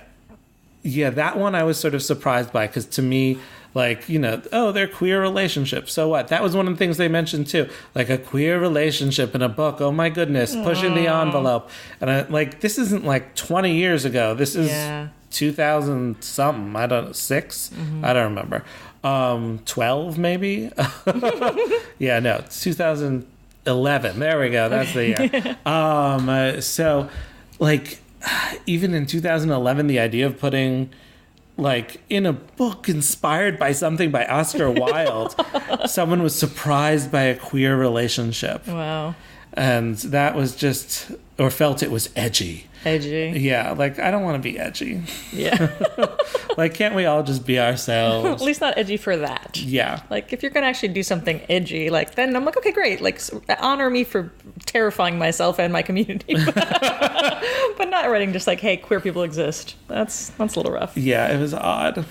one I was sort of surprised by, because to me, like, they're queer relationships. So what? That was one of the things they mentioned too. Like a queer relationship in a book. Oh my goodness. Pushing the envelope. And I like, this isn't like 20 years ago. This is 2000 something. I don't know, 6? I don't remember. 12 maybe? It's 2011. There we go. That's the year. So like, even in 2011, the idea of putting like in a book inspired by something by Oscar Wilde, someone was surprised by a queer relationship. Wow. And that was just, or felt it was edgy. Edgy. Yeah, like, I don't want to be edgy. Yeah. Like, can't we all just be ourselves? At least not edgy for that. Yeah. Like, if you're going to actually do something edgy, like, then I'm like, okay, great. Like, honor me for terrifying myself and my community. But not writing just like, hey, queer people exist. That's a little rough. Yeah, it was odd.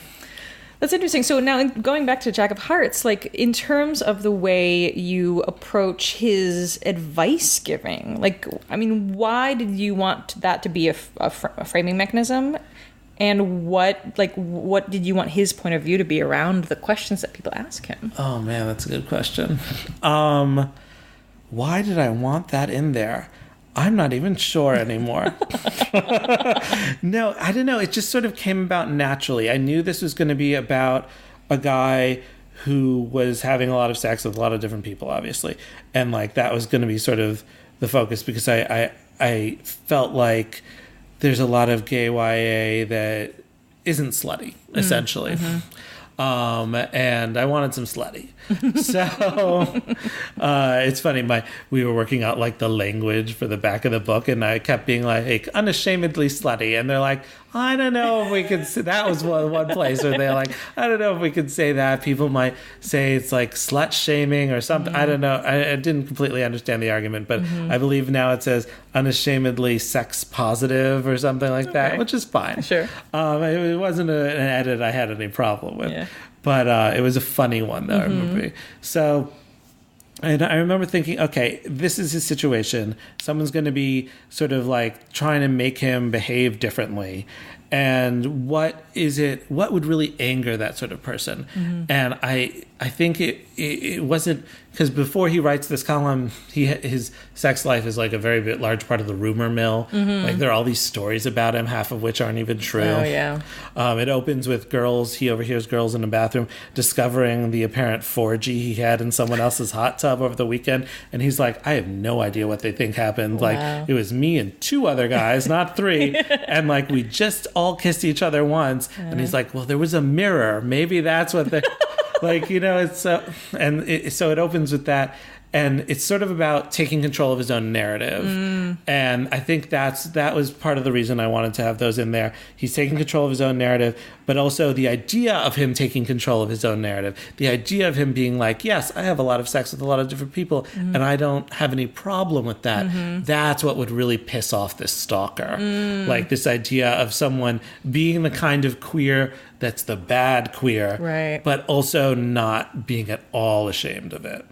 That's interesting. So now going back to Jack of Hearts, like in terms of the way you approach his advice giving, like, I mean, why did you want that to be a framing mechanism? And what did you want his point of view to be around the questions that people ask him? Oh man, that's a good question. Why did I want that in there? I'm not even sure anymore. No, I don't know. It just sort of came about naturally. I knew this was going to be about a guy who was having a lot of sex with a lot of different people, obviously. And like that was going to be sort of the focus because I felt like there's a lot of gay YA that isn't slutty, essentially. And I wanted some slutty. So it's funny, we were working out like the language for the back of the book, and I kept being like unashamedly slutty, and they're like, I don't know if we could say that. Was one place where they're like, I don't know if we could say that. People might say it's like slut shaming or something. I don't know. I didn't completely understand the argument, but I believe now it says unashamedly sex positive or something like that, which is fine. Sure. It wasn't an edit I had any problem with. Yeah. But it was a funny one, though, I remember. So, and I remember thinking, okay, this is his situation. Someone's going to be sort of like trying to make him behave differently. And what would really anger that sort of person? And I think it wasn't, because before he writes this column, his sex life is like a very large part of the rumor mill. Like there are all these stories about him, half of which aren't even true. Oh, yeah. It opens with he overhears girls in a bathroom discovering the apparent 4G he had in someone else's hot tub over the weekend. And he's like, I have no idea what they think happened. Wow. Like it was me and 2 other guys, not 3. And like we just all kissed each other once. And he's like, well, there was a mirror. Maybe that's what they... Like, you know, it's so it opens with that, and it's sort of about taking control of his own narrative. And I think that was part of the reason I wanted to have those in there. He's taking control of his own narrative, but also the idea of him taking control of his own narrative, the idea of him being like, yes, I have a lot of sex with a lot of different people, and I don't have any problem with that. That's what would really piss off this stalker. Like this idea of someone being the kind of queer that's the bad queer, right, but also not being at all ashamed of it.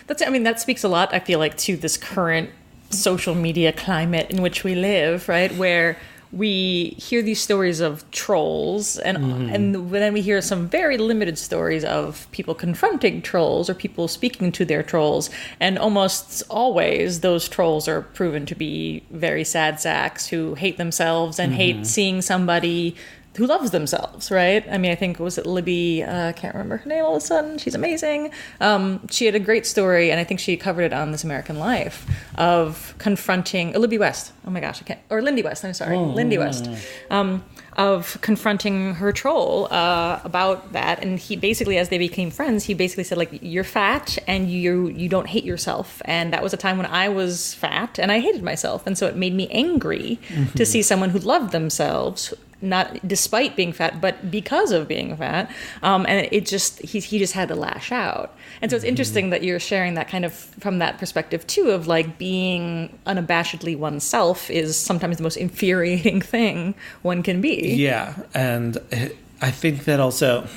That speaks a lot, I feel like, to this current social media climate in which we live, right? Where we hear these stories of trolls, and then we hear some very limited stories of people confronting trolls or people speaking to their trolls. And almost always those trolls are proven to be very sad sacks who hate themselves and hate seeing somebody who loves themselves, right? I mean, I think, was it Libby? I can't remember her name all of a sudden. She's amazing. She had a great story, and I think she covered it on This American Life, of confronting... Libby West. Oh my gosh, I can't... Or Lindy West, I'm sorry. Lindy West. Of confronting her troll about that. And he basically, as they became friends, he basically said, like, you're fat and you don't hate yourself. And that was a time when I was fat and I hated myself. And so it made me angry to see someone who loved themselves, not despite being fat, but because of being fat. And it just, he just had to lash out. And so it's interesting that you're sharing that kind of from that perspective too, of like being unabashedly oneself is sometimes the most infuriating thing one can be. Yeah. And I think that also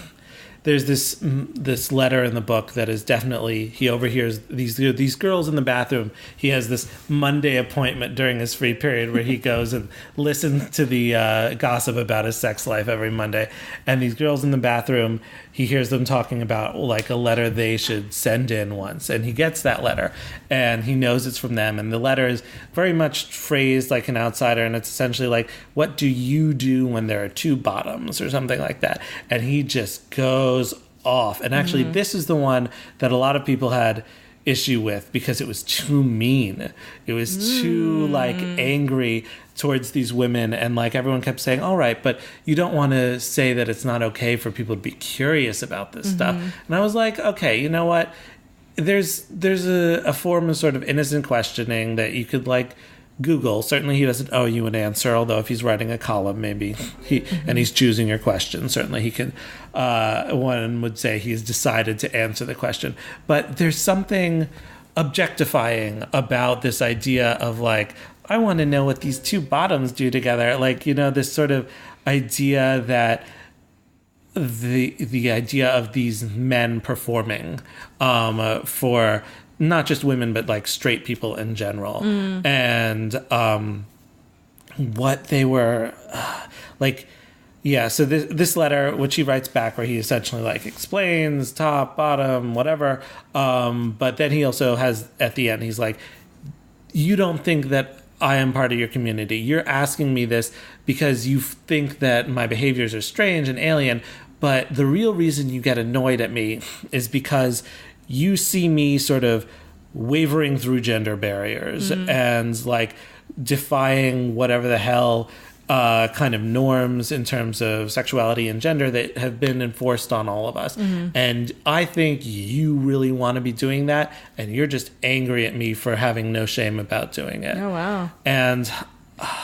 there's this letter in the book that is definitely, he overhears these girls in the bathroom. He has this Monday appointment during his free period where he goes and listens to the gossip about his sex life every Monday. And these girls in the bathroom, he hears them talking about like a letter they should send in once. And he gets that letter and he knows it's from them. And the letter is very much phrased like an outsider. And it's essentially like, what do you do when there are 2 bottoms or something like that? And he just goes off. And actually, this is the one that a lot of people had issue with because it was too mean. It was too like angry towards these women, and like everyone kept saying, all right, but you don't want to say that it's not okay for people to be curious about this stuff. And I was like, okay, you know what, there's a form of sort of innocent questioning that you could like Google. Certainly he doesn't owe you an answer, although if he's writing a column, maybe and he's choosing your question, certainly he can, one would say he's decided to answer the question. But there's something objectifying about this idea of like, I want to know what these 2 bottoms do together. Like, you know, this sort of idea that the idea of these men performing for not just women, but like straight people in general. And what they were like. Yeah, so this letter, which he writes back, where he essentially like explains top, bottom, whatever. But then he also has at the end, he's like, you don't think that I am part of your community. You're asking me this because you think that my behaviors are strange and alien. But the real reason you get annoyed at me is because you see me sort of wavering through gender barriers and like defying whatever the hell kind of norms in terms of sexuality and gender that have been enforced on all of us. And I think you really want to be doing that, and you're just angry at me for having no shame about doing it. Oh, wow. And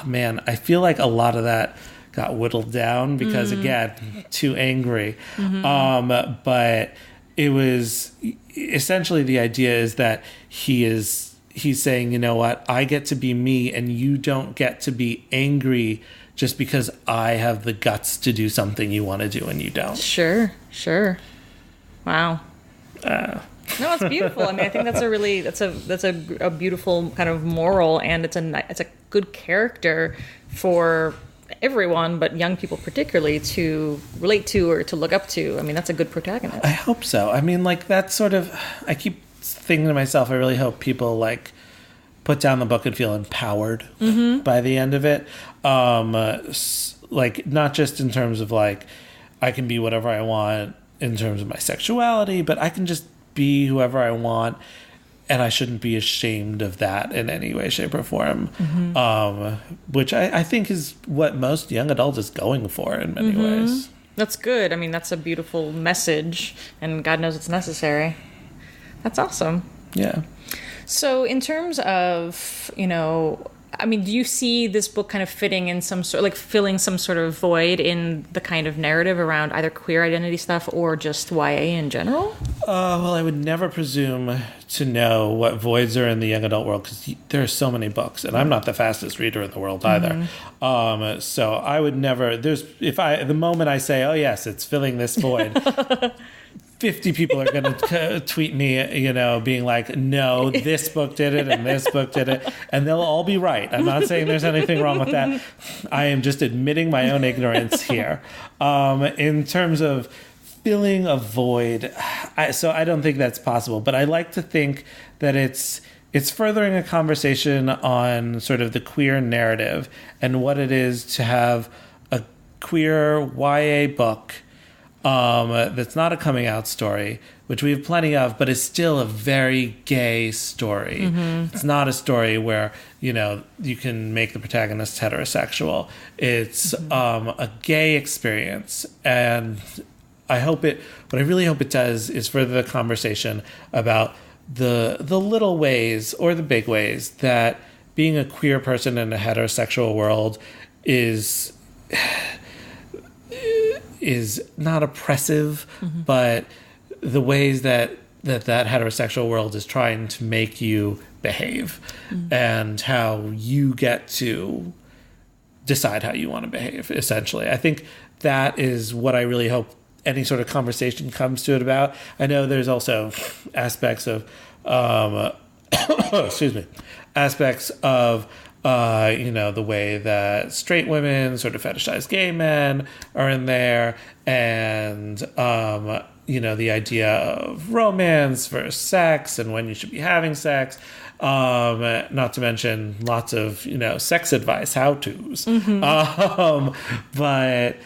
man, I feel like a lot of that got whittled down because, again, too angry. But it was essentially the idea is that he's saying, you know what, I get to be me and you don't get to be angry just because I have the guts to do something you want to do and you don't. Sure. Wow. No, it's beautiful. I mean, I think that's a beautiful kind of moral, and it's a good character for everyone, but young people particularly, to relate to or to look up to. I mean, that's a good protagonist. I hope so. I mean, like, that's sort of, I keep thinking to myself, I really hope people like put down the book and feel empowered by the end of it. Like, not just in terms of like, I can be whatever I want in terms of my sexuality, but I can just be whoever I want, and I shouldn't be ashamed of that in any way, shape, or form. Which I think is what most young adults is going for in many ways. That's good. I mean, that's a beautiful message, and God knows it's necessary. That's awesome. Yeah. So in terms of, I mean, do you see this book kind of fitting in some sort, like filling some sort of void in the kind of narrative around either queer identity stuff or just YA in general? Well, I would never presume to know what voids are in the young adult world because there are so many books, and I'm not the fastest reader in the world either. So I would never. The moment I say, "Oh yes, it's filling this void." 50 people are going to tweet me, being like, no, this book did it and this book did it. And they'll all be right. I'm not saying there's anything wrong with that. I am just admitting my own ignorance here. In terms of filling a void, so I don't think that's possible. But I like to think that it's furthering a conversation on sort of the queer narrative and what it is to have a queer YA book that's not a coming out story, which we have plenty of, but is still a very gay story. It's not a story where, you can make the protagonist heterosexual. It's a gay experience. And what I really hope it does is further the conversation about the little ways or the big ways that being a queer person in a heterosexual world is not oppressive, but the ways that heterosexual world is trying to make you behave and how you get to decide how you want to behave, essentially. I think that is what I really hope any sort of conversation comes to it about. I know there's also aspects of, aspects of the way that straight women sort of fetishize gay men are in there, and the idea of romance versus sex and when you should be having sex, not to mention lots of sex advice, how-tos. But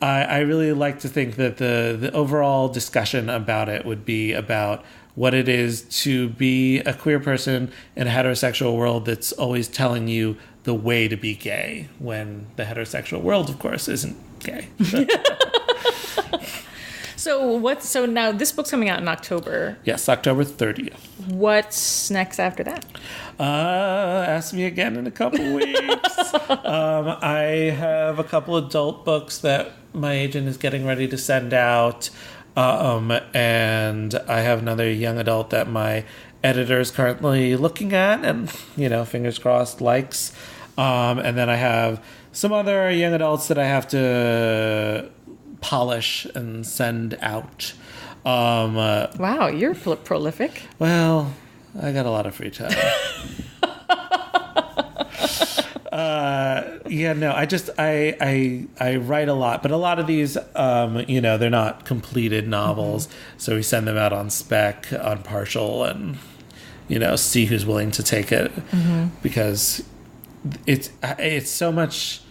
I really like to think that the overall discussion about it would be about what it is to be a queer person in a heterosexual world that's always telling you the way to be gay, when the heterosexual world, of course, isn't gay. So now this book's coming out in October. Yes, October 30th. What's next after that? Ask me again in a couple weeks. I have a couple adult books that my agent is getting ready to send out. And I have another young adult that my editor is currently looking at and, fingers crossed, likes. And then I have some other young adults that I have to polish and send out. Wow, you're prolific. Well, I got a lot of free time. I write a lot, but a lot of these, they're not completed novels. So we send them out on spec, on partial, and, see who's willing to take it, because it's so much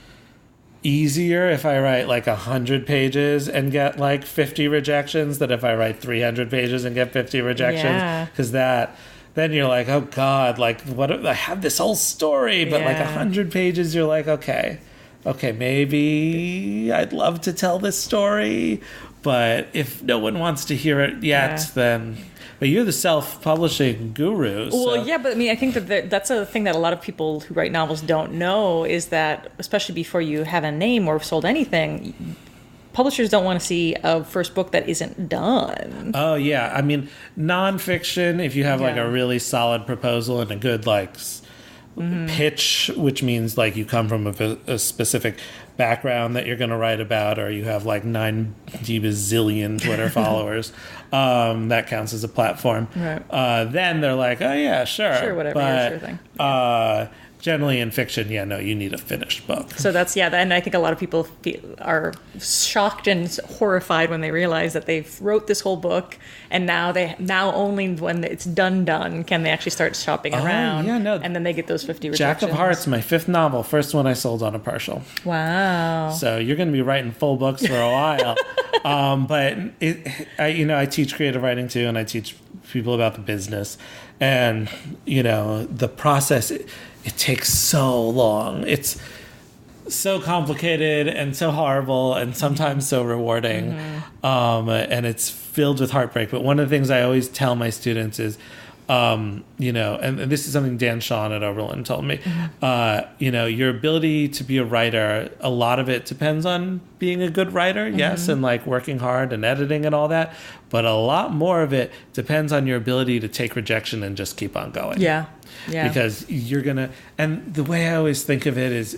easier if I write like 100 pages and get like 50 rejections than if I write 300 pages and get 50 rejections. Because then you're like, oh God, like what? I have this whole story, but like 100 pages, you're like, okay, maybe I'd love to tell this story, but if no one wants to hear it yet, then. But you're the self-publishing guru. So. Well, yeah, but I mean, I think that's a thing that a lot of people who write novels don't know is that, especially before you have a name or sold anything, publishers don't want to see a first book that isn't done. Oh, yeah. I mean, nonfiction, if you have like a really solid proposal and a good pitch, which means like you come from a specific background that you're going to write about, or you have like 9 bazillion Twitter followers, that counts as a platform. Right. Then they're like, oh yeah, sure, whatever, but, sure thing. Generally in fiction, you need a finished book. So that's, and I think a lot of people are shocked and horrified when they realize that they've wrote this whole book, and now only when it's done can they actually start shopping around. And then they get those 50 rejections. Jack of Hearts, my 5th novel, first one I sold on a partial. Wow. So you're going to be writing full books for a while. But I teach creative writing too, and I teach people about the business, and the process. It takes so long. It's so complicated and so horrible and sometimes so rewarding. And it's filled with heartbreak. But one of the things I always tell my students is, and this is something Dan Shawn at Oberlin told me, your ability to be a writer, a lot of it depends on being a good writer, yes, and like working hard and editing and all that. But a lot more of it depends on your ability to take rejection and just keep on going. Yeah. Because you're going to, and the way I always think of it is,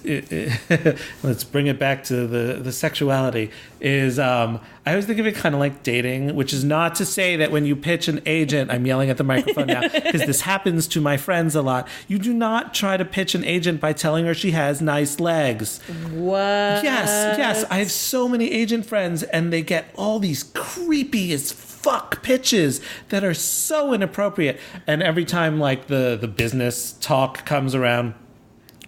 let's bring it back to the sexuality, is I always think of it kind of like dating, which is not to say that when you pitch an agent, I'm yelling at the microphone now, because this happens to my friends a lot. You do not try to pitch an agent by telling her she has nice legs. What? Yes. I have so many agent friends, and they get all these creepy as fuck pitches that are so inappropriate. And every time like the business talk comes around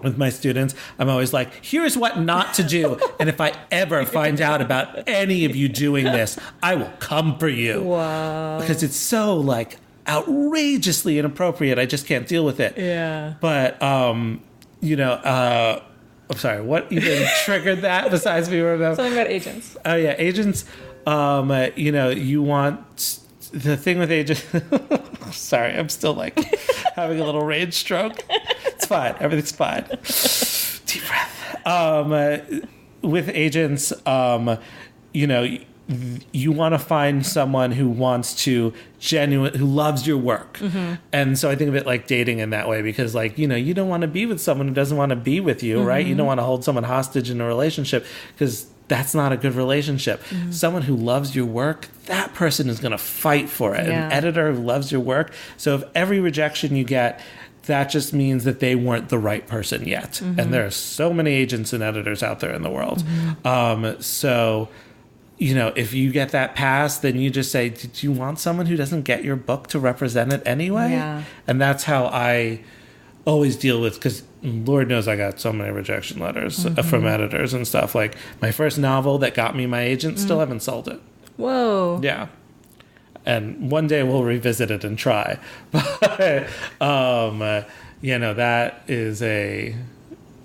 with my students, I'm always like, here's what not to do. And if I ever find out about any of you doing this, I will come for you. Wow. Because it's so like outrageously inappropriate. I just can't deal with it. Yeah. But, I'm sorry, what even triggered that besides me? Something about agents. Oh yeah, agents. You want the thing with agents. Sorry, I'm still like having a little rage stroke. It's fine. Everything's fine. Deep breath. With agents, you want to find someone who wants to who loves your work. And so I think of it like dating in that way, because like, you don't want to be with someone who doesn't want to be with you, right? You don't want to hold someone hostage in a relationship, because that's not a good relationship. Someone who loves your work, that person is going to fight for it. An editor who loves your work. So if every rejection you get, that just means that they weren't the right person yet. And there are so many agents and editors out there in the world. So, if you get that pass, then you just say, do you want someone who doesn't get your book to represent it anyway? Yeah. And that's how I always deal with, because Lord knows I got so many rejection letters from editors and stuff. Like my first novel that got me my agent, still haven't sold it. Whoa. Yeah. And one day we'll revisit it and try. But, that is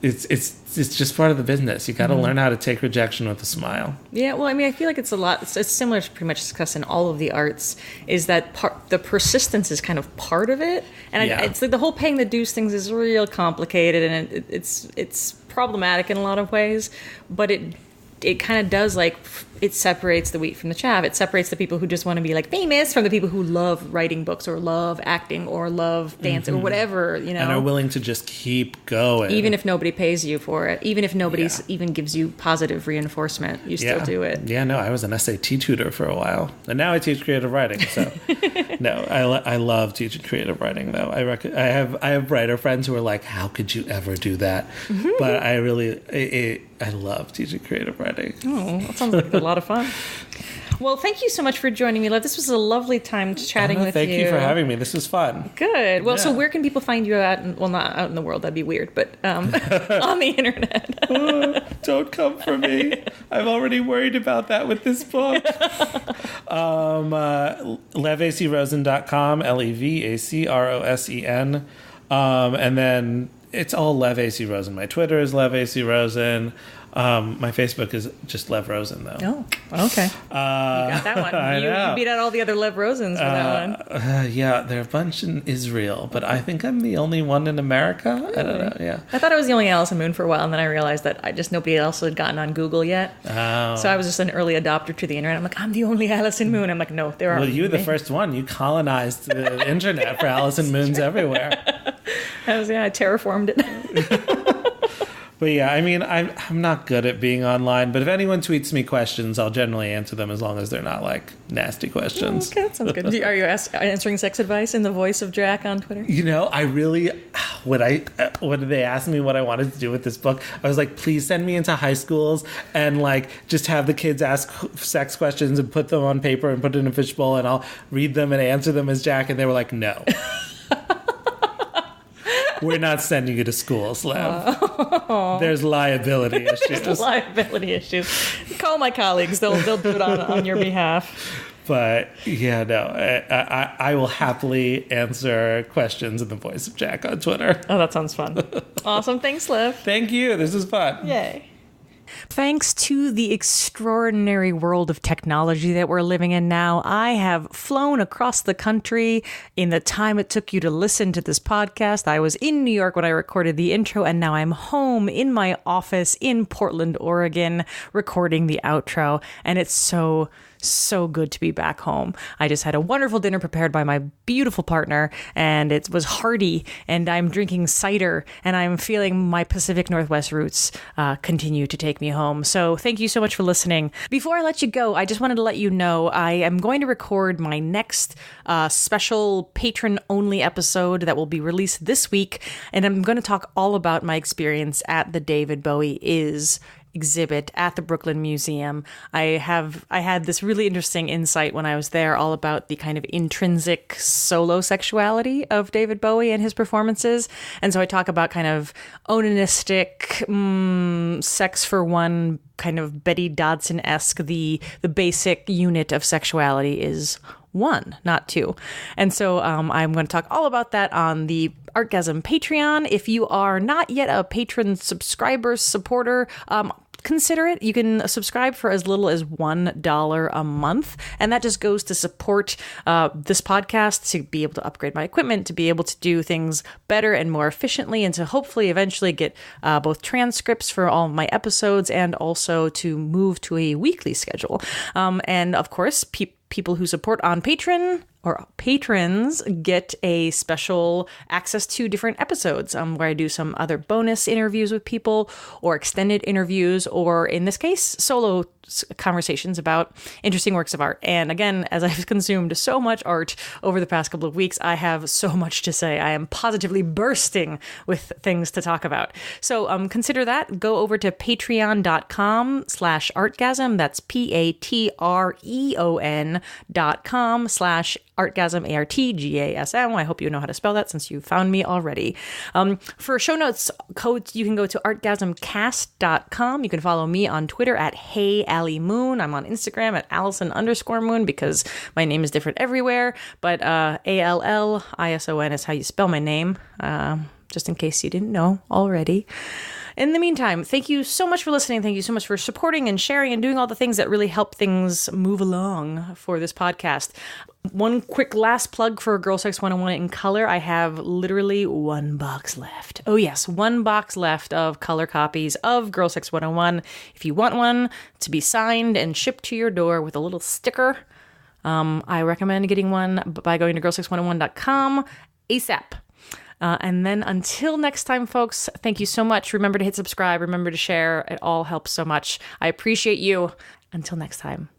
it's just part of the business. You got to learn how to take rejection with a smile. Yeah, well, I mean, I feel like it's similar to pretty much discussed in all of the arts, is that the persistence is kind of part of it. And it's like the whole paying the dues things is real complicated, and it's problematic in a lot of ways, but it kind of does, like, it separates the wheat from the chaff. It separates the people who just want to be like famous from the people who love writing books or love acting or love dance or whatever, you know. And are willing to just keep going. Even if nobody pays you for it, even if nobody even gives you positive reinforcement, you still do it. Yeah, no, I was an SAT tutor for a while. And now I teach creative writing. So, no, I love teaching creative writing, though. I have writer friends who are like, how could you ever do that? But I really... I love teaching creative writing. Oh, that sounds like a lot of fun. Well, thank you so much for joining me, Lev. This was a lovely time chatting with you. Thank you for having me. This was fun. Good. Well, so where can people find you out? Well, not out in the world. That'd be weird, but on the internet. Don't come for me. I'm already worried about that with this book. levacrosen.com, LEVACROSEN. And then it's all Lev AC Rosen. My Twitter is Lev AC Rosen. My Facebook is just Lev Rosen, though. Oh, okay. You got that one. You beat out all the other Lev Rosens for that one. Yeah, there are a bunch in Israel, but I think I'm the only one in America. Really? I don't know, yeah. I thought I was the only Alison Moon for a while, and then I realized that nobody else had gotten on Google yet. Oh. So I was just an early adopter to the internet. I'm like, I'm the only Alison Moon. I'm like, no, there are. Well, you were the first one. You colonized the internet for Alison Moons everywhere. I terraformed it. But yeah, I mean, I'm not good at being online, but if anyone tweets me questions, I'll generally answer them as long as they're not like nasty questions. Okay, that sounds good. Are you answering sex advice in the voice of Jack on Twitter? You know, I really, when they asked me what I wanted to do with this book, I was like, please send me into high schools and like just have the kids ask sex questions and put them on paper and put it in a fishbowl and I'll read them and answer them as Jack. And they were like, no. We're not sending you to schools, Lev. There's liability issues. There's liability issues. Call my colleagues. They'll do it on your behalf. But yeah, no, I will happily answer questions in the voice of Jack on Twitter. Oh, that sounds fun. Awesome. Thanks, Lev. Thank you. This is fun. Yay. Thanks to the extraordinary world of technology that we're living in now, I have flown across the country in the time it took you to listen to this podcast. I was in New York when I recorded the intro, and now I'm home in my office in Portland, Oregon, recording the outro. And it's so good to be back home. I just had a wonderful dinner prepared by my beautiful partner, and it was hearty, and I'm drinking cider, and I'm feeling my Pacific Northwest roots continue to take me home. So thank you so much for listening. Before I let you go, I just wanted to let you know I am going to record my next special patron-only episode that will be released this week, and I'm going to talk all about my experience at the David Bowie Is exhibit at the Brooklyn Museum. I had this really interesting insight when I was there all about the kind of intrinsic solo sexuality of David Bowie and his performances. And so I talk about kind of onanistic, sex for one, kind of Betty Dodson-esque, the basic unit of sexuality is one, not two. And so I'm going to talk all about that on the Artgasm Patreon. If you are not yet a patron subscriber supporter, consider it. You can subscribe for as little as $1 a month, and that just goes to support this podcast, to be able to upgrade my equipment, to be able to do things better and more efficiently, and to hopefully eventually get both transcripts for all of my episodes and also to move to a weekly schedule. And of course, people who support on Patreon or patrons get a special access to different episodes where I do some other bonus interviews with people or extended interviews, or in this case, solo conversations about interesting works of art. And again, as I've consumed so much art over the past couple of weeks, I have so much to say. I am positively bursting with things to talk about. So consider that. Go over to patreon.com/artgasm. That's patreon.com/artgasm, ARTGASM. I hope you know how to spell that since you found me already. For show notes codes, you can go to artgasmcast.com. You can follow me on Twitter at HeyAllieMoon. I'm on Instagram at Allison_Moon because my name is different everywhere. But ALLISON is how you spell my name, just in case you didn't know already. In the meantime, thank you so much for listening. Thank you so much for supporting and sharing and doing all the things that really help things move along for this podcast. One quick last plug for Girl Sex 101 in color. I have literally one box left. Oh yes, one box left of color copies of Girl Sex 101. If you want one to be signed and shipped to your door with a little sticker, I recommend getting one by going to girlsex101.com ASAP. And then until next time, folks, thank you so much. Remember to hit subscribe. Remember to share. It all helps so much. I appreciate you. Until next time.